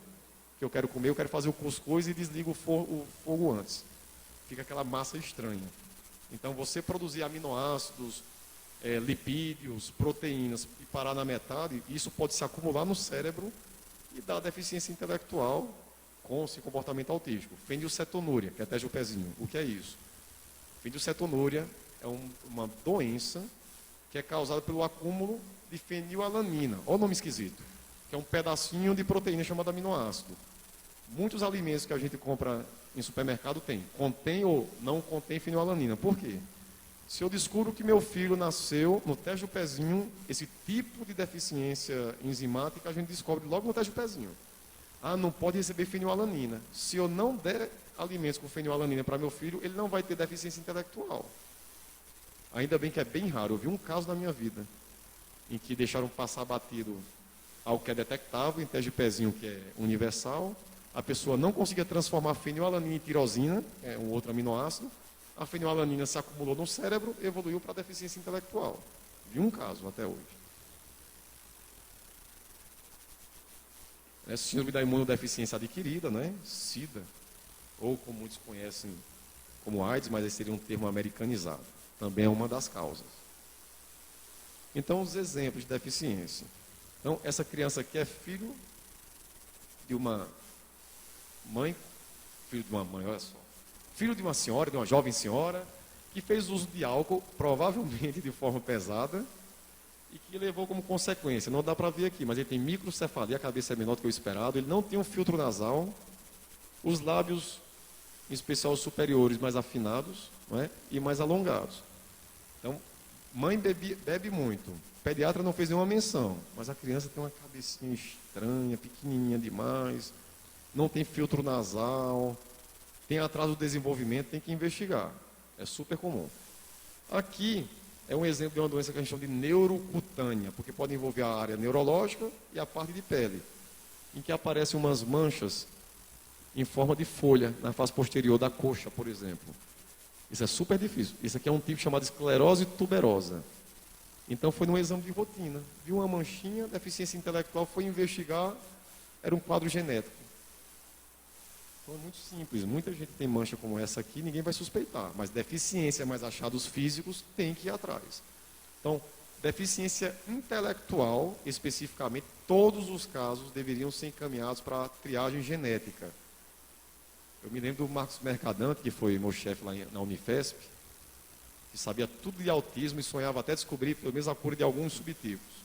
B: que eu quero comer, eu quero fazer o cuscuz e desligo o fogo antes. Fica aquela massa estranha. Então, você produzir aminoácidos, lipídios, proteínas, e parar na metade, isso pode se acumular no cérebro e dar deficiência intelectual com esse comportamento autístico. Fenilcetonúria, que é até o pezinho. O que é isso? Fenilcetonúria é uma doença que é causada pelo acúmulo de fenilalanina. Olha o nome esquisito. Que é um pedacinho de proteína chamada aminoácido. Muitos alimentos que a gente compra em supermercado tem. Contém ou não contém fenilalanina. Por quê? Se eu descubro que meu filho nasceu no teste do pezinho, esse tipo de deficiência enzimática a gente descobre logo no teste do pezinho. Ah, não pode receber fenilalanina. Se eu não der alimentos com fenilalanina para meu filho, ele não vai ter deficiência intelectual. Ainda bem que é bem raro. Eu vi um caso na minha vida em que deixaram passar batido algo que é detectável em teste de pezinho, que é universal. A pessoa não conseguia transformar fenilalanina em tirosina, que é um outro aminoácido. A fenilalanina se acumulou no cérebro e evoluiu para deficiência intelectual. Vi um caso até hoje. É síndrome da imunodeficiência adquirida, né? SIDA, ou como muitos conhecem como AIDS, mas esse seria um termo americanizado. Também é uma das causas. Então, os exemplos de deficiência. Então, essa criança aqui é filho de uma mãe, olha só. Filho de uma senhora, de uma jovem senhora, que fez uso de álcool, provavelmente de forma pesada, e que levou como consequência, não dá para ver aqui, mas ele tem microcefalia, a cabeça é menor do que o esperado, ele não tem um filtro nasal, os lábios, em especial os superiores, mais afinados, não é? E mais alongados. Então, mãe bebe muito, o pediatra não fez nenhuma menção, mas a criança tem uma cabecinha estranha, pequenininha demais, não tem filtro nasal, tem atraso do desenvolvimento, tem que investigar. É super comum. Aqui é um exemplo de uma doença que a gente chama de neurocutânea, porque pode envolver a área neurológica e a parte de pele, em que aparecem umas manchas em forma de folha na face posterior da coxa, por exemplo. Isso é super difícil. Isso aqui é um tipo chamado esclerose tuberosa. Então foi num exame de rotina. Viu uma manchinha, deficiência intelectual, foi investigar, era um quadro genético. Então é muito simples. Muita gente tem mancha como essa aqui, ninguém vai suspeitar. Mas deficiência mais achados físicos tem que ir atrás. Então, deficiência intelectual, especificamente, todos os casos deveriam ser encaminhados para triagem genética. Eu me lembro do Marcos Mercadante, que foi meu chefe lá na Unifesp, que sabia tudo de autismo e sonhava até descobrir pelo menos a cura de alguns subtipos.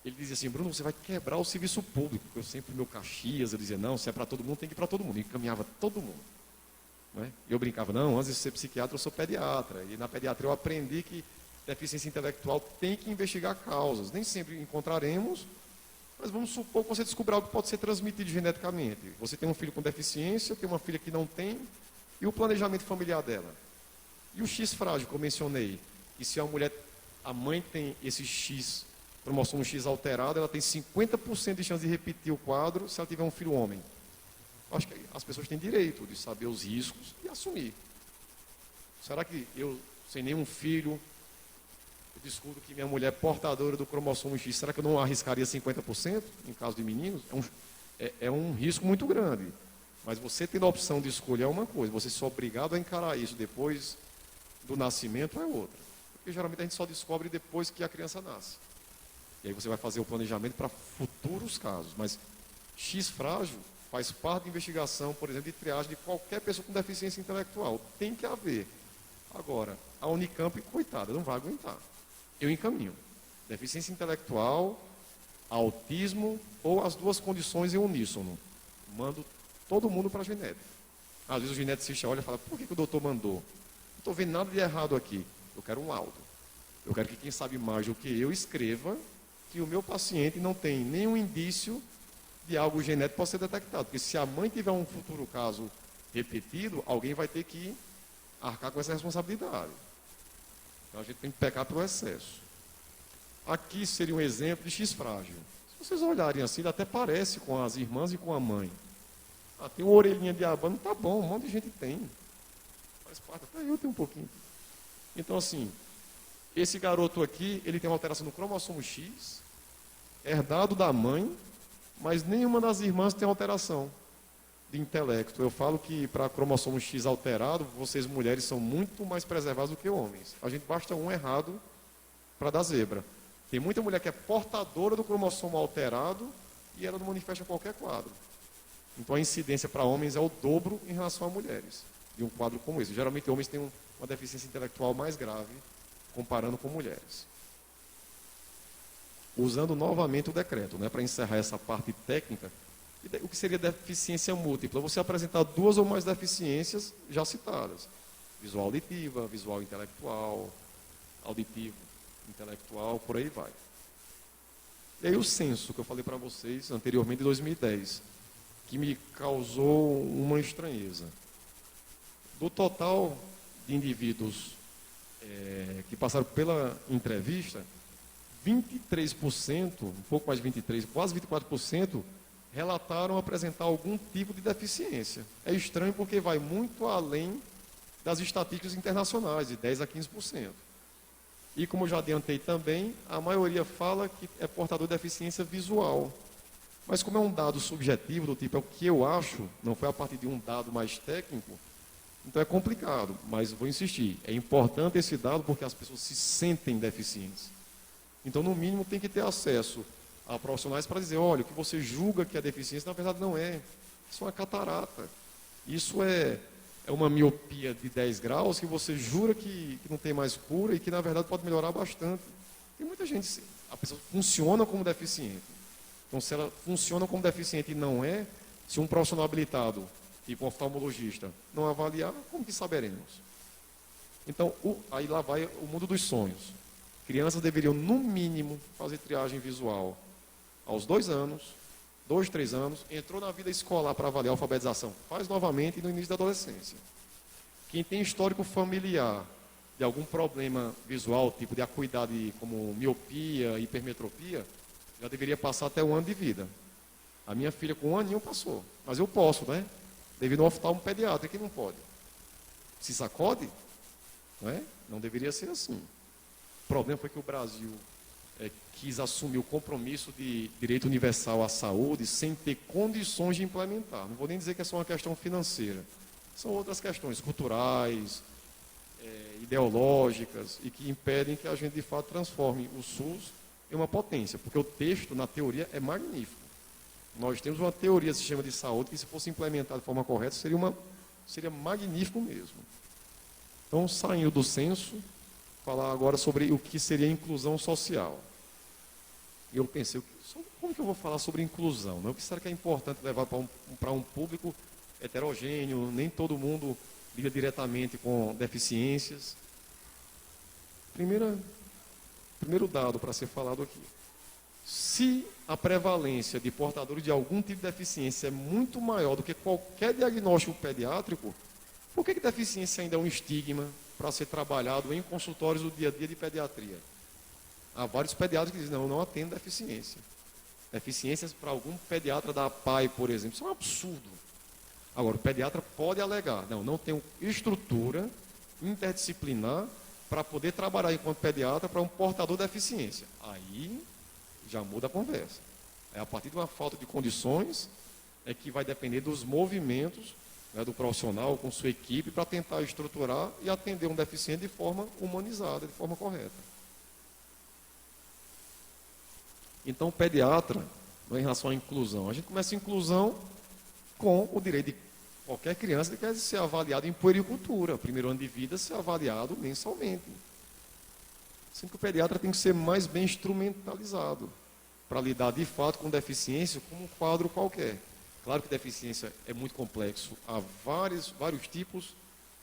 B: Ele dizia assim: Bruno, você vai quebrar o serviço público, porque eu sempre meu Caxias, eu dizia, não, se é para todo mundo, tem que ir para todo mundo. E encaminhava todo mundo. Né? E eu brincava, não, antes de ser psiquiatra, eu sou pediatra. E na pediatria eu aprendi que deficiência intelectual tem que investigar causas. Nem sempre encontraremos, mas vamos supor que você descubra algo que pode ser transmitido geneticamente. Você tem um filho com deficiência, tem uma filha que não tem, e o planejamento familiar dela. E o X frágil que eu mencionei, que se a mãe tem esse X, cromossomo X alterado, ela tem 50% de chance de repetir o quadro se ela tiver um filho homem. Acho que as pessoas têm direito de saber os riscos e assumir. Será que eu, sem nenhum filho, eu descubro que minha mulher é portadora do cromossomo X, será que eu não arriscaria 50% em caso de meninos? É um risco muito grande. Mas você tendo a opção de escolher é uma coisa, você ser obrigado a encarar isso depois do nascimento é outra. Porque geralmente a gente só descobre depois que a criança nasce. E aí você vai fazer o planejamento para futuros casos. Mas X frágil faz parte da investigação, por exemplo, de triagem de qualquer pessoa com deficiência intelectual. Tem que haver. Agora, a Unicamp, coitada, não vai aguentar. Eu encaminho. Deficiência intelectual, autismo ou as duas condições em uníssono. Mando todo mundo para a genética. Às vezes o geneticista olha e fala, por que o doutor mandou? Não estou vendo nada de errado aqui. Eu quero um laudo. Eu quero que quem sabe mais do que eu escreva que o meu paciente não tem nenhum indício de algo genético que possa ser detectado. Porque se a mãe tiver um futuro caso repetido, alguém vai ter que arcar com essa responsabilidade. Então a gente tem que pecar pelo excesso. Aqui seria um exemplo de X frágil. Se vocês olharem assim, ele até parece com as irmãs e com a mãe. Ah, tem uma orelhinha de abano, tá bom, um monte de gente tem. Faz parte, até eu tenho um pouquinho. Então assim, esse garoto aqui, ele tem uma alteração no cromossomo X, herdado da mãe, mas nenhuma das irmãs tem alteração de intelecto. Eu falo que para cromossomo X alterado, vocês mulheres são muito mais preservadas do que homens. A gente basta um errado para dar zebra. Tem muita mulher que é portadora do cromossomo alterado e ela não manifesta qualquer quadro. Então a incidência para homens é o dobro em relação a mulheres, de um quadro como esse. Geralmente homens têm uma deficiência intelectual mais grave, comparando com mulheres. Usando novamente o decreto, né, para encerrar essa parte técnica, O que seria deficiência múltipla? Você apresentar duas ou mais deficiências já citadas. Visual auditiva, visual intelectual, auditivo, intelectual, por aí vai. E aí o censo que eu falei para vocês anteriormente, de 2010, que me causou uma estranheza. Do total de indivíduos que passaram pela entrevista, 23%, um pouco mais de 23%, quase 24%, relataram apresentar algum tipo de deficiência. É estranho porque vai muito além das estatísticas internacionais, de 10% a 15%. E como eu já adiantei também, a maioria fala que é portador de deficiência visual. Mas como é um dado subjetivo, do tipo, é o que eu acho, não foi a partir de um dado mais técnico, então é complicado, mas vou insistir. É importante esse dado porque as pessoas se sentem deficientes. Então, no mínimo, tem que ter acesso a profissionais para dizer, olha, o que você julga que é deficiência, na verdade não é. Isso é uma catarata. Isso é uma miopia de 10 graus que você jura que não tem mais cura e que, na verdade, pode melhorar bastante. Tem muita gente, a pessoa funciona como deficiente. Então, se ela funciona como deficiente e não é, se um profissional habilitado, tipo um oftalmologista, não avaliar, como que saberemos? Então, aí lá vai o mundo dos sonhos. Crianças deveriam, no mínimo, fazer triagem visual aos 2 anos, 2, 3 anos, entrou na vida escolar para avaliar a alfabetização, faz novamente no início da adolescência. Quem tem histórico familiar de algum problema visual, tipo de acuidade como miopia, hipermetropia, já deveria passar até 1 ano de vida. A minha filha com 1 aninho passou, mas eu posso, né? Devido ao oftalmo pediatra, que não pode. Se sacode, não é? Não deveria ser assim. O problema foi que o Brasil quis assumir o compromisso de direito universal à saúde sem ter condições de implementar. Não vou nem dizer que é só uma questão financeira. São outras questões culturais, ideológicas, e que impedem que a gente, de fato, transforme o SUS em uma potência. Porque o texto, na teoria, é magnífico. Nós temos uma teoria do sistema de saúde que, se fosse implementada de forma correta, seria magnífico mesmo. Então, saindo do censo, falar agora sobre o que seria inclusão social. E eu pensei, como que eu vou falar sobre inclusão? Né? O que será que é importante levar para um público heterogêneo? Nem todo mundo lida diretamente com deficiências. Primeiro dado para ser falado aqui. Se a prevalência de portadores de algum tipo de deficiência é muito maior do que qualquer diagnóstico pediátrico, por que deficiência ainda é um estigma para ser trabalhado em consultórios do dia a dia de pediatria? Há vários pediatras que dizem, não, eu não atendo deficiência. Deficiências para algum pediatra da APAE, por exemplo, isso é um absurdo. Agora, o pediatra pode alegar, não tenho estrutura interdisciplinar para poder trabalhar enquanto pediatra para um portador de deficiência. Aí já muda a conversa. A partir de uma falta de condições, é que vai depender dos movimentos, né, do profissional com sua equipe para tentar estruturar e atender um deficiente de forma humanizada, de forma correta. Então, o pediatra, em relação à inclusão, a gente começa a inclusão com o direito de qualquer criança que quer ser avaliado em puericultura, primeiro ano de vida, ser avaliado mensalmente. Sendo que o pediatra tem que ser mais bem instrumentalizado para lidar de fato com deficiência como um quadro qualquer. Claro que deficiência é muito complexo, há vários tipos,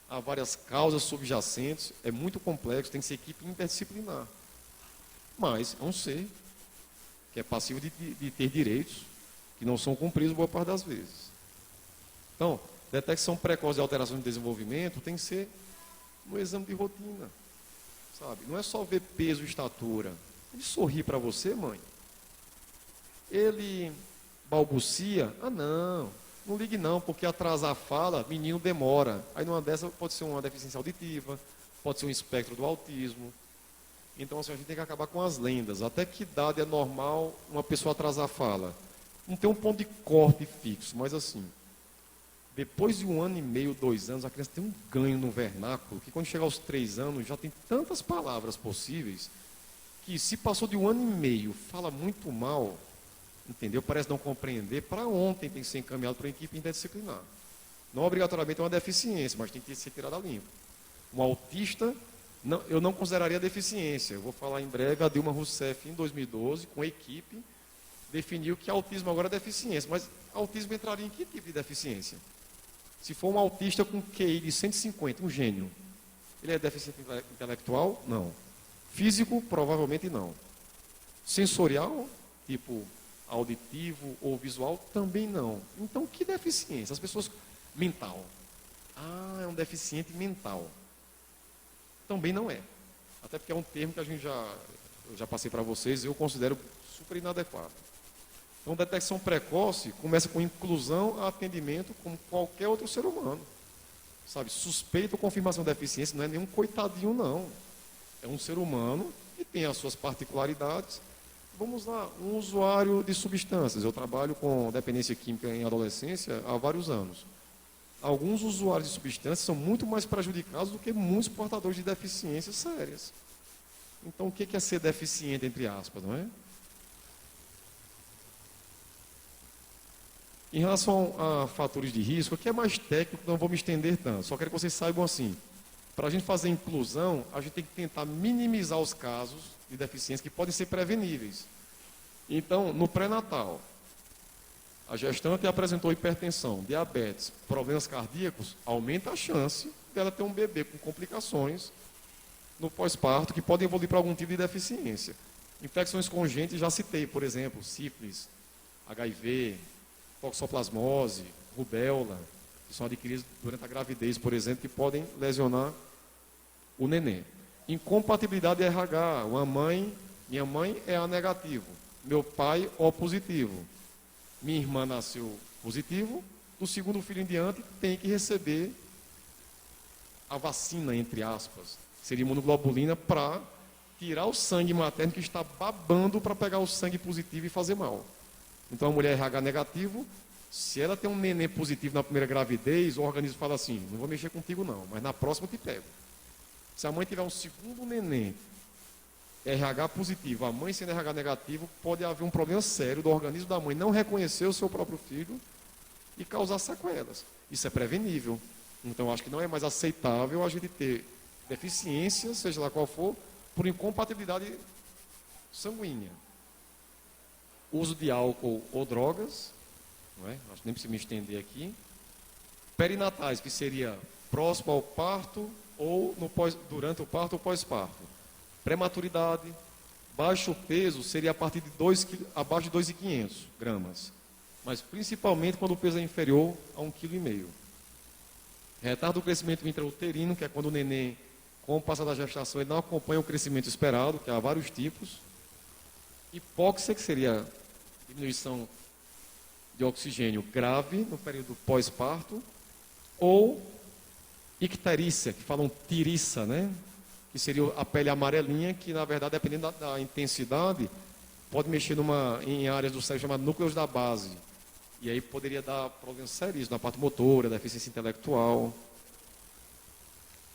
B: há várias causas subjacentes, é muito complexo, tem que ser equipe interdisciplinar. Mas é um ser que é passivo de ter direitos que não são cumpridos boa parte das vezes. Então, detecção precoce de alteração de desenvolvimento tem que ser no exame de rotina, sabe? Não é só ver peso e estatura. Ele sorri para você, mãe. Ele balbucia. Não ligue não, porque atrasar a fala, menino demora. Aí numa dessa pode ser uma deficiência auditiva, pode ser um espectro do autismo. Então, assim, a gente tem que acabar com as lendas. Até que idade é normal uma pessoa atrasar a fala? Não tem um ponto de corte fixo, mas assim, depois de 1 ano e meio, 2 anos, a criança tem um ganho no vernáculo, que quando chegar aos 3 anos, já tem tantas palavras possíveis, que se passou de 1 ano e meio, fala muito mal, entendeu? Parece não compreender, para ontem tem que ser encaminhado para uma equipe interdisciplinar. Não obrigatoriamente é uma deficiência, mas tem que ser tirada a limpo. Um autista, eu não consideraria deficiência. Eu vou falar em breve a Dilma Rousseff, em 2012, com a equipe, definiu que autismo agora é deficiência, mas autismo entraria em que tipo de deficiência? Se for um autista com QI de 150, um gênio, ele é deficiente intelectual? Não. Físico? Provavelmente não. Sensorial? Tipo auditivo ou visual? Também não. Então, que deficiência? As pessoas... Mental. Ah, é um deficiente mental. Também não é. Até porque é um termo que eu já passei para vocês e eu considero super inadequado. Então, detecção precoce começa com inclusão a atendimento como qualquer outro ser humano. Sabe, suspeita ou confirmação de deficiência não é nenhum coitadinho, não. É um ser humano que tem as suas particularidades. Vamos lá, um usuário de substâncias. Eu trabalho com dependência química em adolescência há vários anos. Alguns usuários de substâncias são muito mais prejudicados do que muitos portadores de deficiências sérias. Então, o que é ser deficiente, entre aspas, não é? Em relação a fatores de risco, aqui é mais técnico, não vou me estender tanto. Só quero que vocês saibam assim, para a gente fazer inclusão, a gente tem que tentar minimizar os casos de deficiência que podem ser preveníveis. Então, no pré-natal, a gestante apresentou hipertensão, diabetes, problemas cardíacos, aumenta a chance dela ter um bebê com complicações no pós-parto que podem evoluir para algum tipo de deficiência. Infecções congênitas, já citei, por exemplo, sífilis, HIV, toxoplasmose, rubéola, que são adquiridas durante a gravidez, por exemplo, que podem lesionar o neném. Incompatibilidade de RH, minha mãe é A negativo, meu pai O positivo. Minha irmã nasceu positivo, do segundo filho em diante tem que receber a vacina, entre aspas, seria imunoglobulina para tirar o sangue materno que está babando para pegar o sangue positivo e fazer mal. Então a mulher RH negativo, se ela tem um neném positivo na primeira gravidez, o organismo fala assim, não vou mexer contigo não, mas na próxima eu te pego. Se a mãe tiver um segundo neném RH positivo, a mãe sendo RH negativo, pode haver um problema sério do organismo da mãe não reconhecer o seu próprio filho e causar sequelas. Isso é prevenível. Então, acho que não é mais aceitável a gente ter deficiência, seja lá qual for, por incompatibilidade sanguínea. Uso de álcool ou drogas, não é? Acho que nem preciso me estender aqui. Perinatais, que seria próximo ao parto ou durante o parto ou pós-parto. Prematuridade, baixo peso seria a partir de abaixo de 2,5 gramas, mas principalmente quando o peso é inferior a 1,5 kg. Retardo do crescimento intrauterino, que é quando o neném, com o passar da gestação, ele não acompanha o crescimento esperado, que há vários tipos. Hipóxia, que seria diminuição de oxigênio grave no período pós-parto, ou icterícia, que falam tiriça, né? Que seria a pele amarelinha, que na verdade, dependendo da intensidade, pode mexer em áreas do cérebro chamadas núcleos da base. E aí poderia dar problemas sérios na parte motora, deficiência intelectual.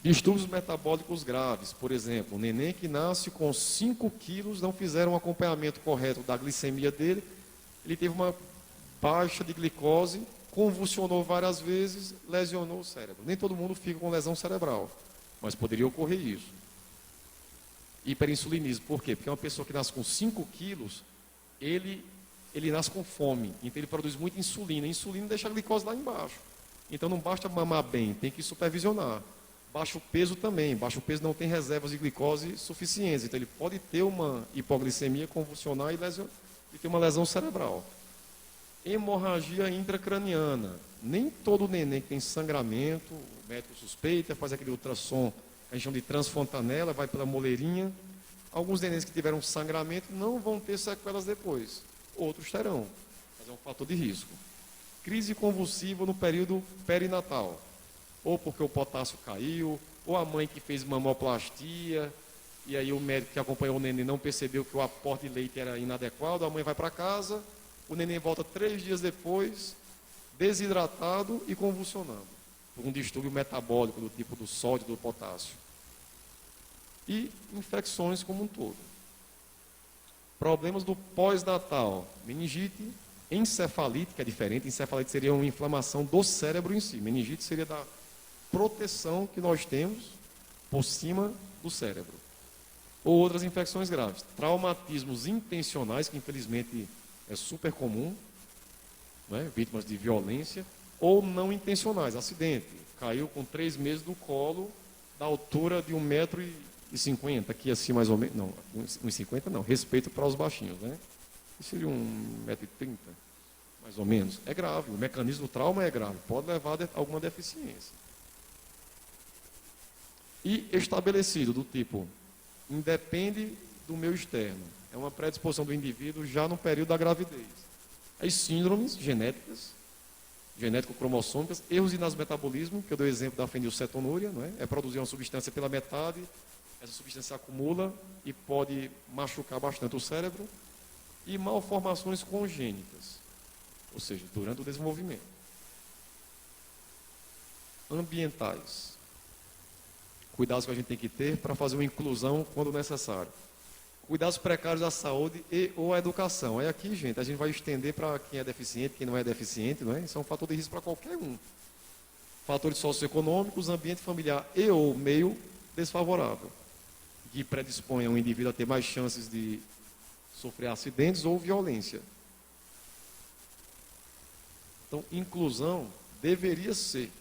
B: Distúrbios metabólicos graves, por exemplo, um neném que nasce com 5 quilos, não fizeram um acompanhamento correto da glicemia dele, ele teve uma baixa de glicose, convulsionou várias vezes, lesionou o cérebro. Nem todo mundo fica com lesão cerebral, mas poderia ocorrer isso. Hiperinsulinismo, por quê? Porque uma pessoa que nasce com 5 quilos, ele nasce com fome, então ele produz muita insulina. A insulina deixa a glicose lá embaixo. Então não basta mamar bem, tem que supervisionar. Baixo peso também, baixo peso não tem reservas de glicose suficientes, então ele pode ter uma hipoglicemia, convulsionar e ter uma lesão cerebral. Hemorragia intracraniana, nem todo neném que tem sangramento, o médico suspeita, faz aquele ultrassom, a gente chama de transfontanela, vai pela moleirinha. Alguns nenéns que tiveram sangramento não vão ter sequelas depois, outros terão, mas é um fator de risco. Crise convulsiva no período perinatal, ou porque o potássio caiu, ou a mãe que fez mamoplastia, e aí o médico que acompanhou o neném não percebeu que o aporte de leite era inadequado, a mãe vai para casa, o neném volta 3 dias depois, desidratado e convulsionando, por um distúrbio metabólico do tipo do sódio, do potássio. E infecções como um todo. Problemas do pós-natal, meningite, encefalite, que é diferente, encefalite seria uma inflamação do cérebro em si, meningite seria da proteção que nós temos por cima do cérebro. Ou outras infecções graves, traumatismos intencionais, que infelizmente é super comum, né? Vítimas de violência, ou não intencionais, acidente. Caiu com 3 meses no colo, da altura de 1,50 m, aqui assim mais ou menos, não, 1,50 m não, respeito para os baixinhos, né? Isso seria 1,30 m, mais ou menos. É grave, o mecanismo do trauma é grave, pode levar a alguma deficiência. E estabelecido do tipo, independe do meu externo, é uma predisposição do indivíduo já no período da gravidez. As síndromes genéticas, genético-cromossômicas, erros de metabolismo, que eu dou o exemplo da fenilcetonúria, não é? É produzir uma substância pela metade, essa substância acumula e pode machucar bastante o cérebro, e malformações congênitas, ou seja, durante o desenvolvimento. Ambientais. Cuidados que a gente tem que ter para fazer uma inclusão quando necessário. Cuidados precários da saúde e ou a educação. Aí aqui, gente, a gente vai estender para quem é deficiente, quem não é deficiente, não é? Isso é um fator de risco para qualquer um. Fatores socioeconômicos, ambiente familiar e ou meio desfavorável, que predispõe o indivíduo a ter mais chances de sofrer acidentes ou violência. Então, inclusão deveria ser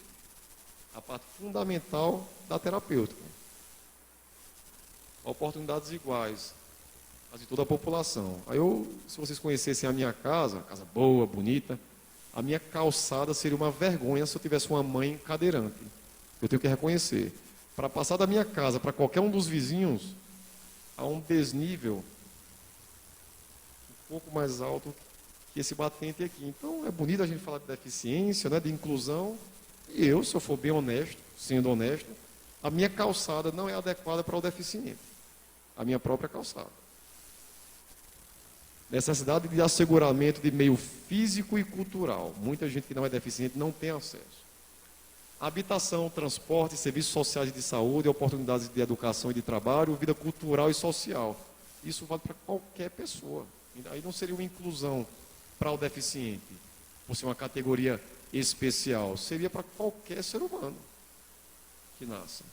B: a parte fundamental da terapêutica. Oportunidades iguais a de toda a população. Aí se vocês conhecessem a minha casa boa, bonita, a minha calçada seria uma vergonha se eu tivesse uma mãe cadeirante. Eu tenho que reconhecer. Para passar da minha casa para qualquer um dos vizinhos, há um desnível um pouco mais alto que esse batente aqui. Então, é bonito a gente falar de deficiência, né, de inclusão, e eu, se eu for bem honesto, sendo honesto, a minha calçada não é adequada para o deficiente. A minha própria calçada. Necessidade de asseguramento de meio físico e cultural. Muita gente que não é deficiente não tem acesso. Habitação, transporte, serviços sociais de saúde, oportunidades de educação e de trabalho, vida cultural e social. Isso vale para qualquer pessoa. Aí não seria uma inclusão para o deficiente, por ser uma categoria especial. Seria para qualquer ser humano que nasça.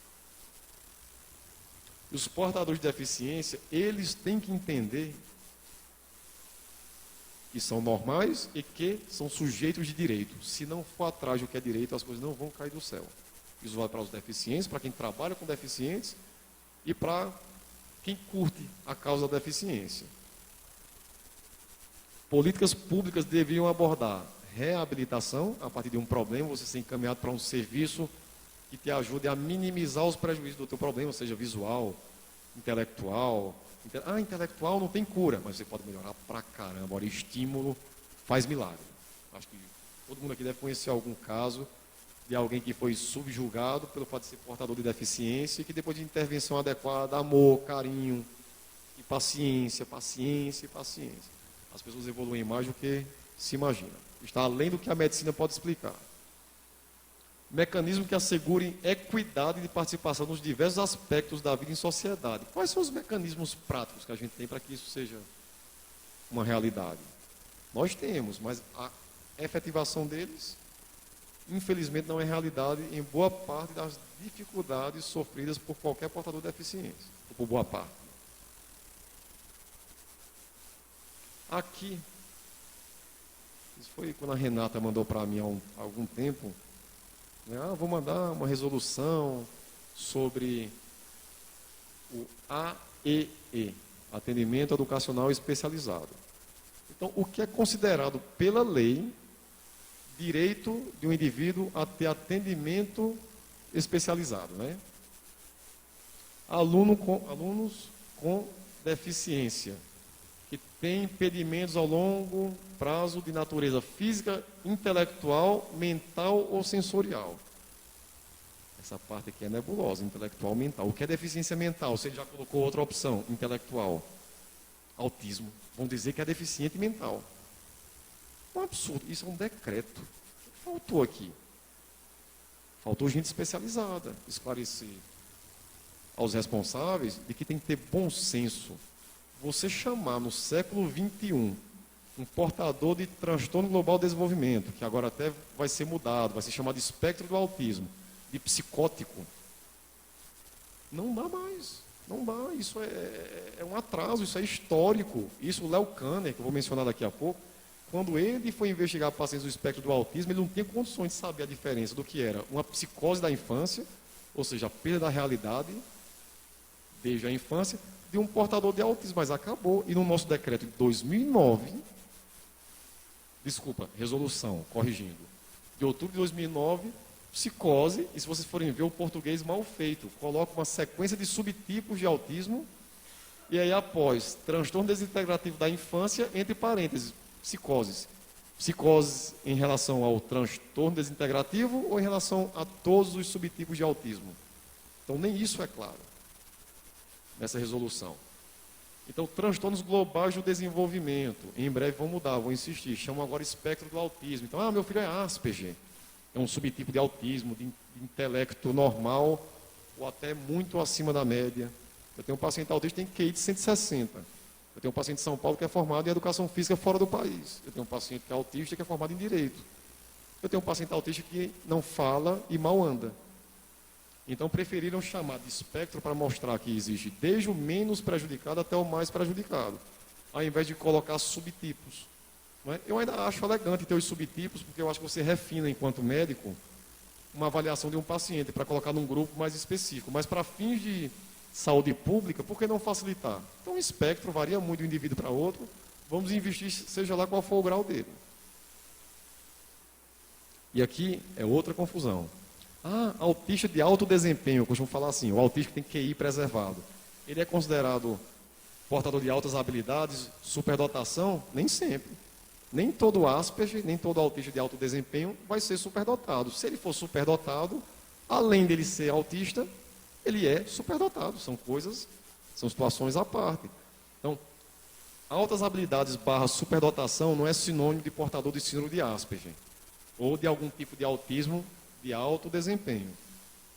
B: E os portadores de deficiência, eles têm que entender que são normais e que são sujeitos de direito. Se não for atrás do que é direito, as coisas não vão cair do céu. Isso vale para os deficientes, para quem trabalha com deficientes e para quem curte a causa da deficiência. Políticas públicas deveriam abordar reabilitação a partir de um problema, você ser encaminhado para um serviço que te ajude a minimizar os prejuízos do teu problema, seja visual, intelectual. Intelectual não tem cura, mas você pode melhorar pra caramba. Olha, estímulo faz milagre. Acho que todo mundo aqui deve conhecer algum caso de alguém que foi subjugado pelo fato de ser portador de deficiência e que depois de intervenção adequada, amor, carinho e paciência. As pessoas evoluem mais do que se imagina. Está além do que a medicina pode explicar. Mecanismos que assegurem equidade de participação nos diversos aspectos da vida em sociedade. Quais são os mecanismos práticos que a gente tem para que isso seja uma realidade? Nós temos, mas a efetivação deles, infelizmente, não é realidade em boa parte das dificuldades sofridas por qualquer portador de deficiência, ou por boa parte. Aqui, isso foi quando a Renata mandou para mim há algum tempo, vou mandar uma resolução sobre o AEE, Atendimento Educacional Especializado. Então, o que é considerado pela lei direito de um indivíduo a ter atendimento especializado, né? Alunos com deficiência, que têm impedimentos ao longo prazo de natureza física, intelectual, mental ou sensorial. Essa parte aqui é nebulosa, intelectual, mental. O que é deficiência mental? Você já colocou outra opção, intelectual. Autismo. Vão dizer que é deficiente mental. É um absurdo. Isso é um decreto. O que faltou aqui? Faltou gente especializada. Esclarecer aos responsáveis de que tem que ter bom senso. Você chamar no século XXI um portador de transtorno global de desenvolvimento, que agora até vai ser mudado, vai ser chamado de espectro do autismo, de psicótico, não dá mais. Não dá, isso é um atraso, isso é histórico. Isso o Léo Kanner, que eu vou mencionar daqui a pouco, quando ele foi investigar pacientes do espectro do autismo, ele não tinha condições de saber a diferença do que era uma psicose da infância, ou seja, a perda da realidade desde a infância, de um portador de autismo, mas acabou. E no nosso decreto de 2009, resolução, corrigindo, de outubro de 2009, psicose, e se vocês forem ver o português mal feito, coloca uma sequência de subtipos de autismo, e aí após transtorno desintegrativo da infância, entre parênteses, psicoses. Psicoses em relação ao transtorno desintegrativo ou em relação a todos os subtipos de autismo. Então nem isso é claro nessa resolução. Então, transtornos globais do desenvolvimento, em breve vão mudar, vou insistir, chamam agora espectro do autismo. Então, meu filho é Asperger, é um subtipo de autismo, de intelecto normal, ou até muito acima da média. Eu tenho um paciente autista que tem QI de 160. Eu tenho um paciente de São Paulo que é formado em educação física fora do país. Eu tenho um paciente que é autista que é formado em direito. Eu tenho um paciente autista que não fala e mal anda. Então, preferiram chamar de espectro para mostrar que existe desde o menos prejudicado até o mais prejudicado, ao invés de colocar subtipos. Não é? Eu ainda acho elegante ter os subtipos, porque eu acho que você refina, enquanto médico, uma avaliação de um paciente para colocar num grupo mais específico. Mas, para fins de saúde pública, por que não facilitar? Então, o espectro varia muito de um indivíduo para outro, vamos investir, seja lá qual for o grau dele. E aqui é outra confusão. Autista de alto desempenho, eu costumo falar assim, o autista tem QI preservado. Ele é considerado portador de altas habilidades, superdotação? Nem sempre. Nem todo Asperger, nem todo autista de alto desempenho vai ser superdotado. Se ele for superdotado, além dele ser autista, ele é superdotado. São situações à parte. Então, altas habilidades / superdotação não é sinônimo de portador de síndrome de Asperger ou de algum tipo de autismo de alto desempenho.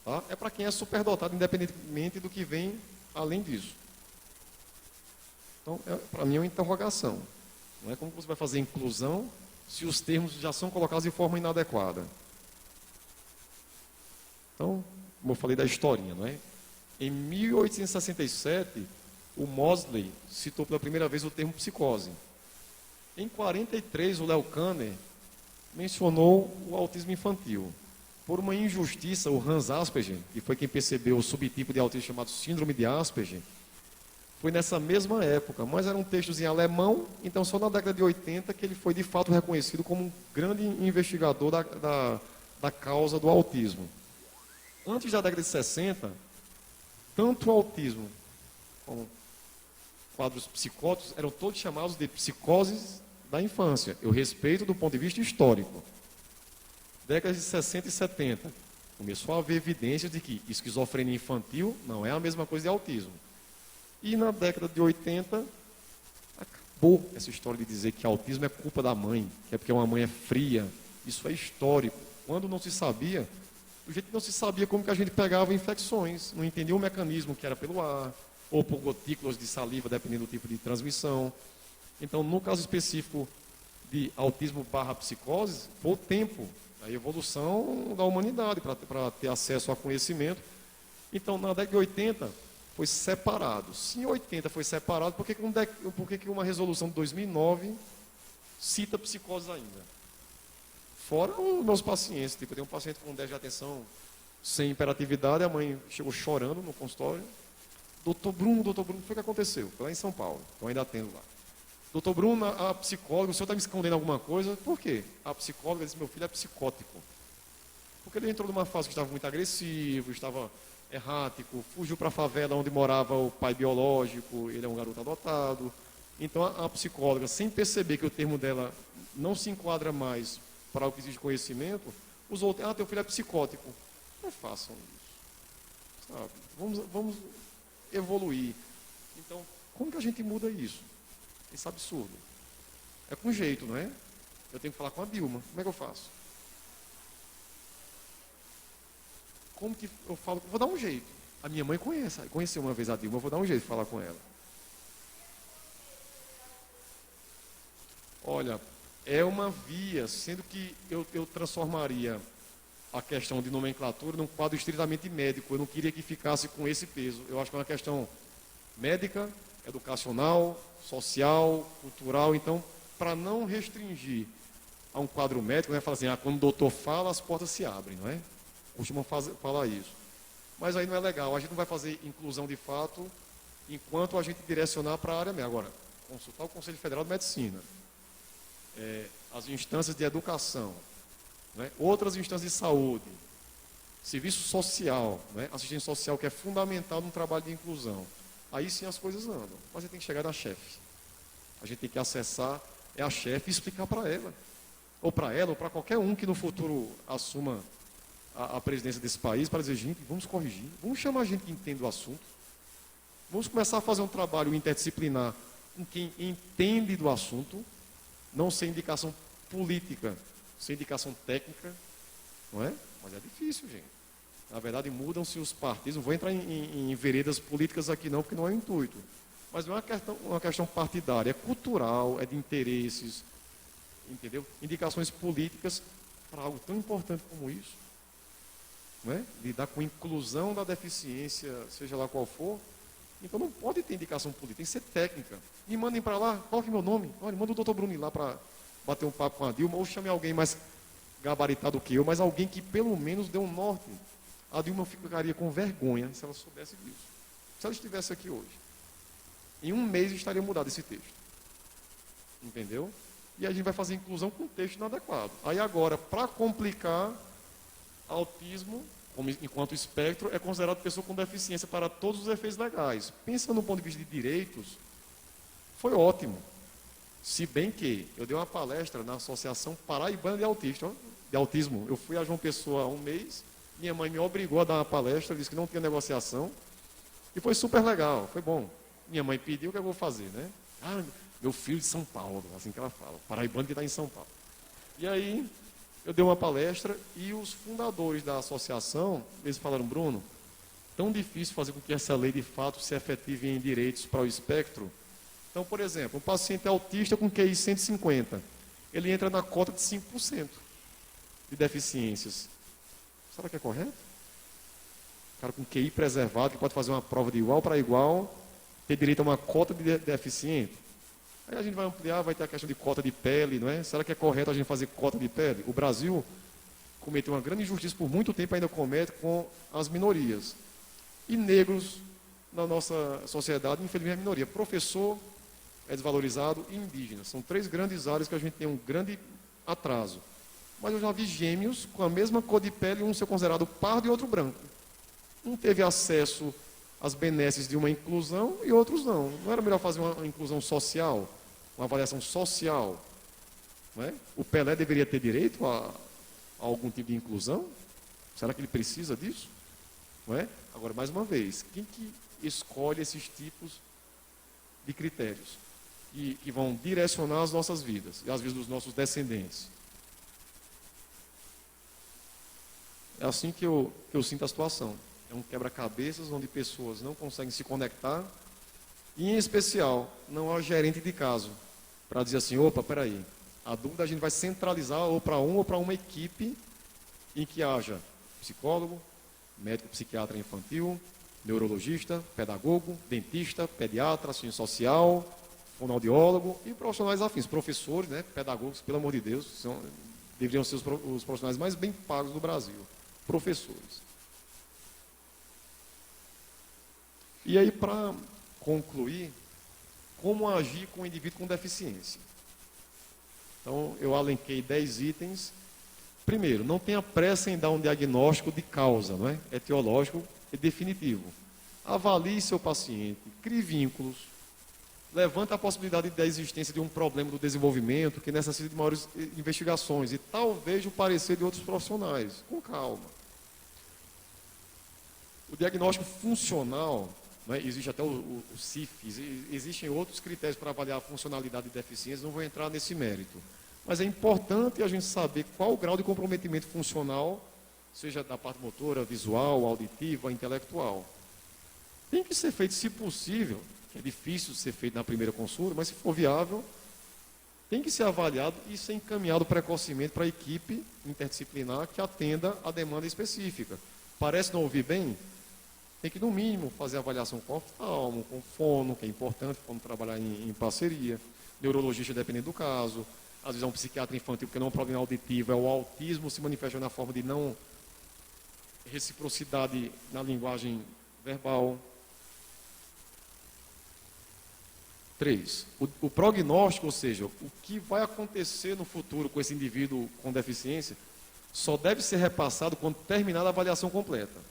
B: Tá? É para quem é superdotado, independentemente do que vem além disso. Então, para mim é uma interrogação. Não é como você vai fazer inclusão se os termos já são colocados de forma inadequada. Então, como eu falei da historinha, não é? Em 1867, o Mosley citou pela primeira vez o termo psicose. Em 43, o Léo Kanner mencionou o autismo infantil. Por uma injustiça, o Hans Asperger, que foi quem percebeu o subtipo de autismo chamado síndrome de Asperger, foi nessa mesma época, mas eram textos em alemão, então só na década de 80 que ele foi de fato reconhecido como um grande investigador da causa do autismo. Antes da década de 60, tanto o autismo como quadros psicóticos eram todos chamados de psicoses da infância. Eu respeito do ponto de vista histórico. Décadas de 60 e 70, começou a haver evidências de que esquizofrenia infantil não é a mesma coisa de autismo. E na década de 80, acabou essa história de dizer que autismo é culpa da mãe, que é porque uma mãe é fria. Isso é histórico. Quando não se sabia, do jeito que não se sabia como que a gente pegava infecções, não entendia o mecanismo que era pelo ar, ou por gotículas de saliva, dependendo do tipo de transmissão. Então, no caso específico de autismo / psicose, foi o tempo, a evolução da humanidade para ter acesso a conhecimento. Então, na década de 80, foi separado. Se em 80 foi separado, por que uma resolução de 2009 cita psicose ainda? Fora os meus pacientes, tipo, eu tenho um paciente com déficit de atenção sem hiperatividade, a mãe chegou chorando no consultório. Doutor Bruno, o que foi que aconteceu? Foi lá em São Paulo, então ainda atendo lá. Doutor Bruno, a psicóloga, o senhor está me escondendo alguma coisa? Por quê? A psicóloga disse, meu filho é psicótico. Porque ele entrou numa fase que estava muito agressivo, estava errático, fugiu para a favela onde morava o pai biológico, ele é um garoto adotado. Então a psicóloga, sem perceber que o termo dela não se enquadra mais para o que existe conhecimento, usou, teu filho é psicótico. Não façam isso. Sabe? Vamos evoluir. Então, como que a gente muda isso? Esse absurdo. É com jeito, não é? Eu tenho que falar com a Dilma. Como é que eu faço? Como que eu falo? Vou dar um jeito. A minha mãe conheceu uma vez a Dilma, eu vou dar um jeito de falar com ela. Olha, é uma via, sendo que eu transformaria a questão de nomenclatura num quadro estritamente médico. Eu não queria que ficasse com esse peso. Eu acho que é uma questão médica, educacional, social, cultural. Então, para não restringir a um quadro médico, né, fala assim, quando o doutor fala, as portas se abrem, não é? Costumam falar isso. Mas aí não é legal. A gente não vai fazer inclusão de fato enquanto a gente direcionar para a área médica. Agora, consultar o Conselho Federal de Medicina, as instâncias de educação, né, outras instâncias de saúde, serviço social, né, assistência social, que é fundamental no trabalho de inclusão. Aí sim as coisas andam. Mas a gente tem que chegar na chefe. A gente tem que acessar a chefe e explicar para ela, ou para qualquer um que no futuro assuma a presidência desse país, para dizer, gente, vamos corrigir, vamos chamar gente que entende o assunto, vamos começar a fazer um trabalho interdisciplinar com quem entende do assunto, não sem indicação política, sem indicação técnica, não é? Mas é difícil, gente. Na verdade, mudam-se os partidos, não vou entrar em veredas políticas aqui não, porque não é o intuito. Mas não é uma questão partidária, é cultural, é de interesses, entendeu? Indicações políticas para algo tão importante como isso. Não é? Lidar com a inclusão da deficiência, seja lá qual for. Então não pode ter indicação política, tem que ser técnica. Me mandem para lá, coloque meu nome. Olha, manda o doutor Bruno ir lá para bater um papo com a Dilma, ou chame alguém mais gabaritado que eu, mas alguém que pelo menos dê um norte. A Dilma ficaria com vergonha se ela soubesse disso. Se ela estivesse aqui hoje. Em um mês estaria mudado esse texto. Entendeu? E a gente vai fazer inclusão com texto inadequado. Aí agora, para complicar, autismo, enquanto espectro, é considerado pessoa com deficiência para todos os efeitos legais. Pensando no ponto de vista de direitos, foi ótimo. Se bem que eu dei uma palestra na Associação Paraibana de Autismo. Eu fui a João Pessoa há um mês, minha mãe me obrigou a dar uma palestra, disse que não tinha negociação, e foi super legal, foi bom. Minha mãe pediu, o que eu vou fazer, né? Meu filho de São Paulo, assim que ela fala, paraibano que está em São Paulo. E aí, eu dei uma palestra e os fundadores da associação, eles falaram, Bruno, tão difícil fazer com que essa lei de fato se efetive em direitos para o espectro. Então, por exemplo, um paciente autista com QI 150, ele entra na cota de 5% de deficiências. Será que é correto? O cara com QI preservado, que pode fazer uma prova de igual para igual, ter direito a uma cota de deficiente. Aí a gente vai ampliar, vai ter a questão de cota de pele, não é? Será que é correto a gente fazer cota de pele? O Brasil cometeu uma grande injustiça por muito tempo, ainda comete com as minorias. E negros na nossa sociedade, infelizmente, é minoria. Professor é desvalorizado e indígena. São 3 grandes áreas que a gente tem um grande atraso. Mas eu já vi gêmeos com a mesma cor de pele, um ser considerado pardo e outro branco. Um teve acesso às benesses de uma inclusão e outros não. Não era melhor fazer uma inclusão social, uma avaliação social? Não é? O Pelé deveria ter direito a algum tipo de inclusão? Será que ele precisa disso? Não é? Agora, mais uma vez, quem que escolhe esses tipos de critérios que vão direcionar as nossas vidas e as vidas dos nossos descendentes? É assim que eu sinto a situação. É um quebra-cabeças onde pessoas não conseguem se conectar e, em especial, não há gerente de caso para dizer assim, opa, peraí, a dúvida a gente vai centralizar ou para uma equipe em que haja psicólogo, médico psiquiatra infantil, neurologista, pedagogo, dentista, pediatra, assistente social, fonoaudiólogo e profissionais afins, professores, né, pedagogos, pelo amor de Deus, deveriam ser os profissionais mais bem pagos do Brasil, professores. E aí, para concluir, como agir com o indivíduo com deficiência? Então, eu alenquei 10 itens. Primeiro, não tenha pressa em dar um diagnóstico de causa, não é? Etiológico e definitivo. Avalie seu paciente, crie vínculos, levante a possibilidade da existência de um problema do desenvolvimento que necessita de maiores investigações e talvez o parecer de outros profissionais, com calma. O diagnóstico funcional, não é? Existe até o CIF, existem outros critérios para avaliar a funcionalidade de deficiência, não vou entrar nesse mérito. Mas é importante a gente saber qual o grau de comprometimento funcional, seja da parte motora, visual, auditiva, intelectual. Tem que ser feito, se possível, que é difícil ser feito na primeira consulta, mas se for viável, tem que ser avaliado e ser encaminhado precocemente para a equipe interdisciplinar que atenda a demanda específica. Parece não ouvir bem? Tem que, no mínimo, fazer avaliação com oftalmo, com fono, que é importante quando trabalhar em parceria, neurologista, dependendo do caso, às vezes é um psiquiatra infantil, porque não é um problema auditivo, é o autismo se manifesta na forma de não reciprocidade na linguagem verbal. 3. O prognóstico, ou seja, o que vai acontecer no futuro com esse indivíduo com deficiência, só deve ser repassado quando terminar a avaliação completa.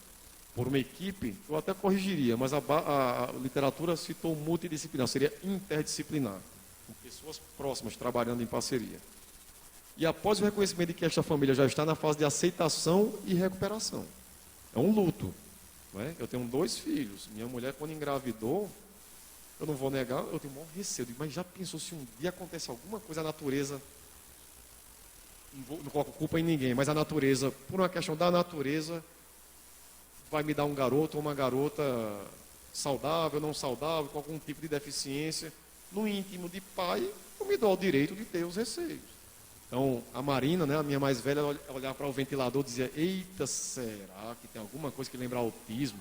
B: Por uma equipe, eu até corrigiria, mas a literatura citou multidisciplinar, seria interdisciplinar, com pessoas próximas trabalhando em parceria. E após o reconhecimento de que esta família já está na fase de aceitação e recuperação. É um luto. Não é? Eu tenho 2 filhos. Minha mulher, quando engravidou, eu não vou negar, eu tenho o maior receio. Mas já pensou se um dia acontece alguma coisa, a natureza, não coloco culpa em ninguém, mas a natureza, por uma questão da natureza, vai me dar um garoto ou uma garota saudável, não saudável, com algum tipo de deficiência. No íntimo de pai, eu me dou o direito de ter os receios. Então, a Marina, né, a minha mais velha, ela olhava para o ventilador e dizia: eita, será que tem alguma coisa que lembra autismo?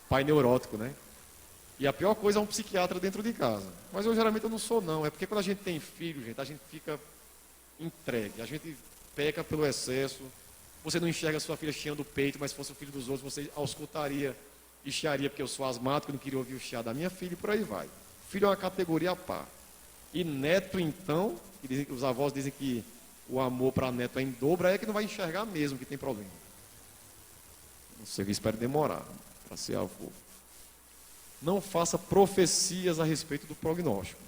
B: Pai neurótico, né? E a pior coisa é um psiquiatra dentro de casa. Mas eu geralmente não sou, não. É porque quando a gente tem filho, gente, a gente fica entregue. A gente peca pelo excesso. Você não enxerga a sua filha chiando o peito, mas se fosse o filho dos outros, você auscultaria e chiaria, porque eu sou asmático, não queria ouvir o chiar da minha filha, e por aí vai. Filho é uma categoria à par. E neto, então, os avós dizem que o amor para neto é em dobro, é que não vai enxergar mesmo que tem problema. Não sei, espero demorar para ser avô. Não faça profecias a respeito do prognóstico.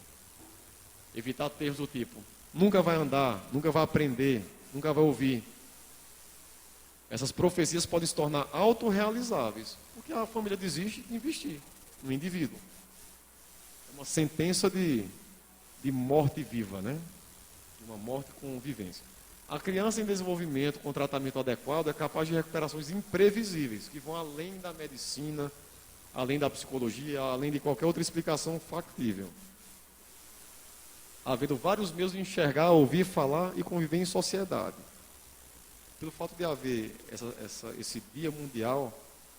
B: Evitar termos do tipo: nunca vai andar, nunca vai aprender, nunca vai ouvir. Essas profecias podem se tornar autorrealizáveis, porque a família desiste de investir no indivíduo. É uma sentença de morte viva, né? Uma morte com vivência. A criança em desenvolvimento com tratamento adequado é capaz de recuperações imprevisíveis, que vão além da medicina, além da psicologia, além de qualquer outra explicação factível. Havendo vários meios de enxergar, ouvir, falar e conviver em sociedade. Pelo fato de haver esse dia mundial,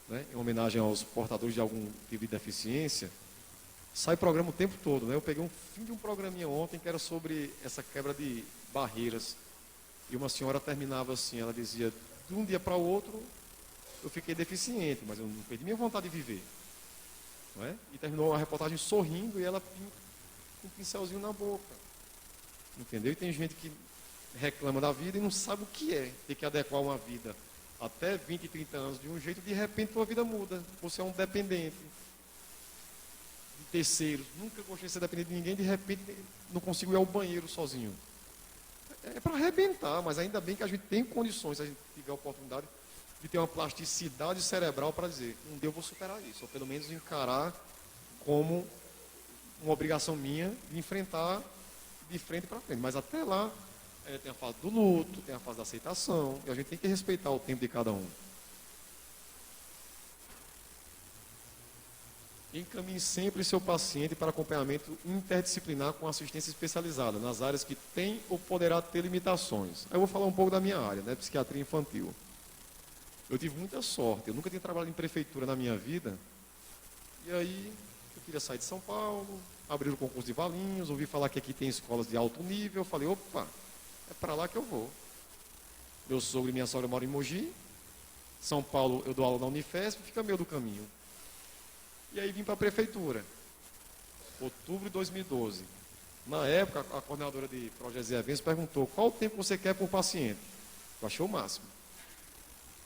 B: né, em homenagem aos portadores de algum tipo de deficiência, sai programa o tempo todo. Né? Eu peguei um fim de um programinha ontem que era sobre essa quebra de barreiras. E uma senhora terminava assim, ela dizia: de um dia para o outro eu fiquei deficiente, mas eu não perdi minha vontade de viver. Não é? E terminou a reportagem sorrindo e ela com um pincelzinho na boca. Entendeu? E tem gente que reclama da vida e não sabe o que é ter que adequar uma vida até 20, 30 anos de um jeito, de repente tua vida muda. Você é um dependente de terceiros. Nunca gostei de ser dependente de ninguém, de repente não consigo ir ao banheiro sozinho. É para arrebentar, mas ainda bem que a gente tem condições, se a gente tiver a oportunidade, de ter uma plasticidade cerebral para dizer: um dia eu vou superar isso, ou pelo menos encarar como uma obrigação minha de enfrentar de frente para frente. Mas até lá, tem a fase do luto, tem a fase da aceitação, e a gente tem que respeitar o tempo de cada um. Encaminhe sempre seu paciente para acompanhamento interdisciplinar com assistência especializada, nas áreas que tem ou poderá ter limitações. Aí eu vou falar um pouco da minha área, né, psiquiatria infantil. Eu tive muita sorte, eu nunca tinha trabalhado em prefeitura na minha vida, e aí eu queria sair de São Paulo, abrir o concurso de Valinhos, ouvi falar que aqui tem escolas de alto nível, eu falei: opa, é para lá que eu vou. Meu sogro e minha sogra moram em Mogi, São Paulo eu dou aula na Unifesp, fica meio do caminho. E aí vim para a prefeitura, outubro de 2012. Na época, a coordenadora de projetos e eventos perguntou: qual o tempo você quer por paciente? Eu achei o máximo.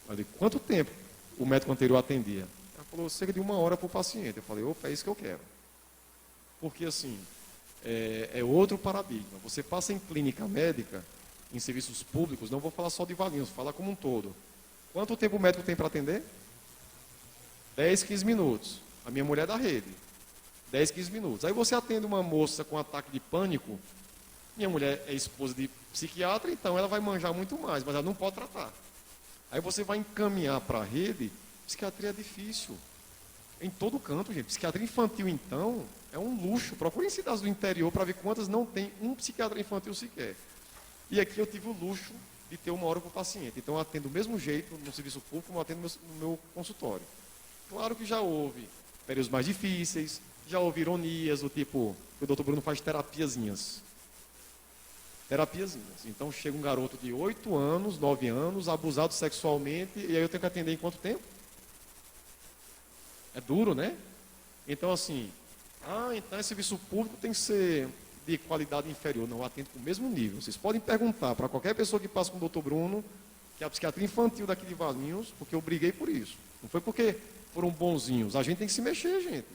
B: Eu falei: quanto tempo o médico anterior atendia? Ela falou: cerca de 1 hora por paciente. Eu falei: opa, é isso que eu quero. Porque assim, é outro paradigma. Você passa em clínica médica, em serviços públicos, não vou falar só de Valinhos, vou falar como um todo. Quanto tempo o médico tem para atender? 10, 15 minutos. A minha mulher é da rede. 10, 15 minutos. Aí você atende uma moça com ataque de pânico. Minha mulher é esposa de psiquiatra, então ela vai manjar muito mais, mas ela não pode tratar. Aí você vai encaminhar para a rede. Psiquiatria é difícil. em todo canto, gente. Psiquiatria infantil, então, é um luxo. Procurem cidades do interior para ver quantas não tem um psiquiatra infantil sequer. E aqui eu tive o luxo de ter 1 hora por paciente. Então, eu atendo do mesmo jeito no serviço público como eu atendo no meu consultório. Claro que já houve períodos mais difíceis, já houve ironias, do tipo, o doutor Bruno faz terapiazinhas. Terapiazinhas. Então, chega um garoto de 8 anos, 9 anos, abusado sexualmente, e aí eu tenho que atender em quanto tempo? É duro, né? Então, assim, então esse serviço público tem que ser de qualidade inferior. Não, eu atendo com o mesmo nível. Vocês podem perguntar para qualquer pessoa que passa com o doutor Bruno, que é a psiquiatria infantil daqui de Valinhos, porque eu briguei por isso. Não foi porque foram bonzinhos. A gente tem que se mexer, gente.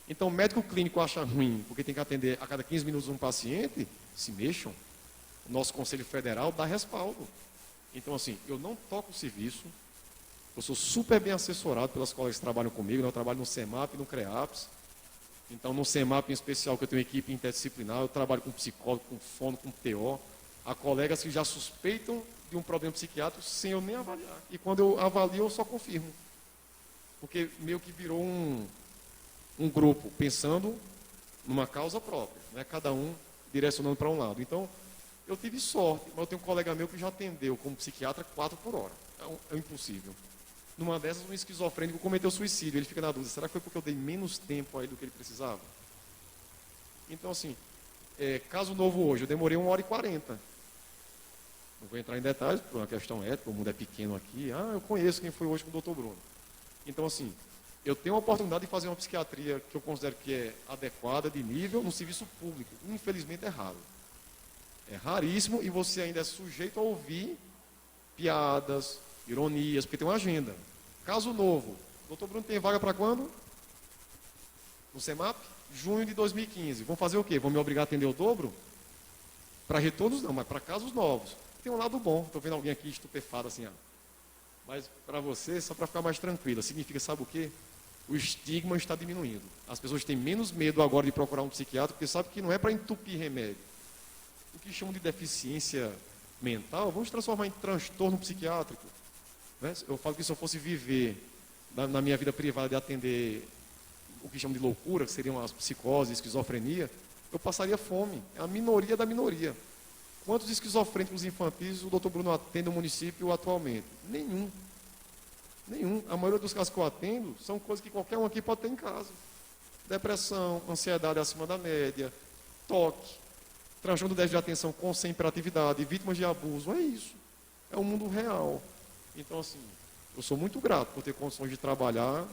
B: Então, o médico clínico acha ruim, porque tem que atender a cada 15 minutos um paciente, se mexam. O nosso Conselho Federal dá respaldo. Então, assim, eu não toco o serviço, eu sou super bem assessorado pelas colegas que trabalham comigo, né? Eu trabalho no CEMAP e no CREAPS. Então, no CEMAP em especial, que eu tenho equipe interdisciplinar, eu trabalho com psicólogo, com fono, com TO. Há colegas que já suspeitam de um problema psiquiátrico sem eu nem avaliar. E quando eu avalio, eu só confirmo. Porque meio que virou um grupo, pensando numa causa própria, né? Cada um direcionando para um lado. Então, eu tive sorte, mas eu tenho um colega meu que já atendeu como psiquiatra 4 por hora. É impossível. Numa dessas, um esquizofrênico cometeu suicídio. Ele fica na dúvida, será que foi porque eu dei menos tempo a ele do que ele precisava? Então, assim, caso novo hoje, eu demorei 1h40. Não vou entrar em detalhes, por uma questão ética, o mundo é pequeno aqui. Eu conheço quem foi hoje com o doutor Bruno. Então, assim, eu tenho a oportunidade de fazer uma psiquiatria que eu considero que é adequada, de nível, no serviço público. Infelizmente é raro. É raríssimo e você ainda é sujeito a ouvir piadas, ironias, porque tem uma agenda. Caso novo, doutor Bruno tem vaga para quando? No CEMAP? Junho de 2015. Vão fazer o quê? Vão me obrigar a atender o dobro? Para retornos não, mas para casos novos. Tem um lado bom. Estou vendo alguém aqui estupefado assim, Mas para você, só para ficar mais tranquila, significa, sabe o quê? O estigma está diminuindo. As pessoas têm menos medo agora de procurar um psiquiatra, porque sabem que não é para entupir remédio. O que chamam de deficiência mental, vamos transformar em transtorno psiquiátrico. Né? Eu falo que se eu fosse viver na minha vida privada de atender o que chamam de loucura, que seriam as psicoses, esquizofrenia, eu passaria fome. É a minoria da minoria. Quantos esquizofrênicos infantis o doutor Bruno atende no município atualmente? Nenhum. Nenhum. A maioria dos casos que eu atendo são coisas que qualquer um aqui pode ter em casa. Depressão, ansiedade acima da média, toque, transtorno do déficit de atenção com sem hiperatividade, vítimas de abuso. É isso. É o mundo real. Então, assim, eu sou muito grato por ter condições de trabalhar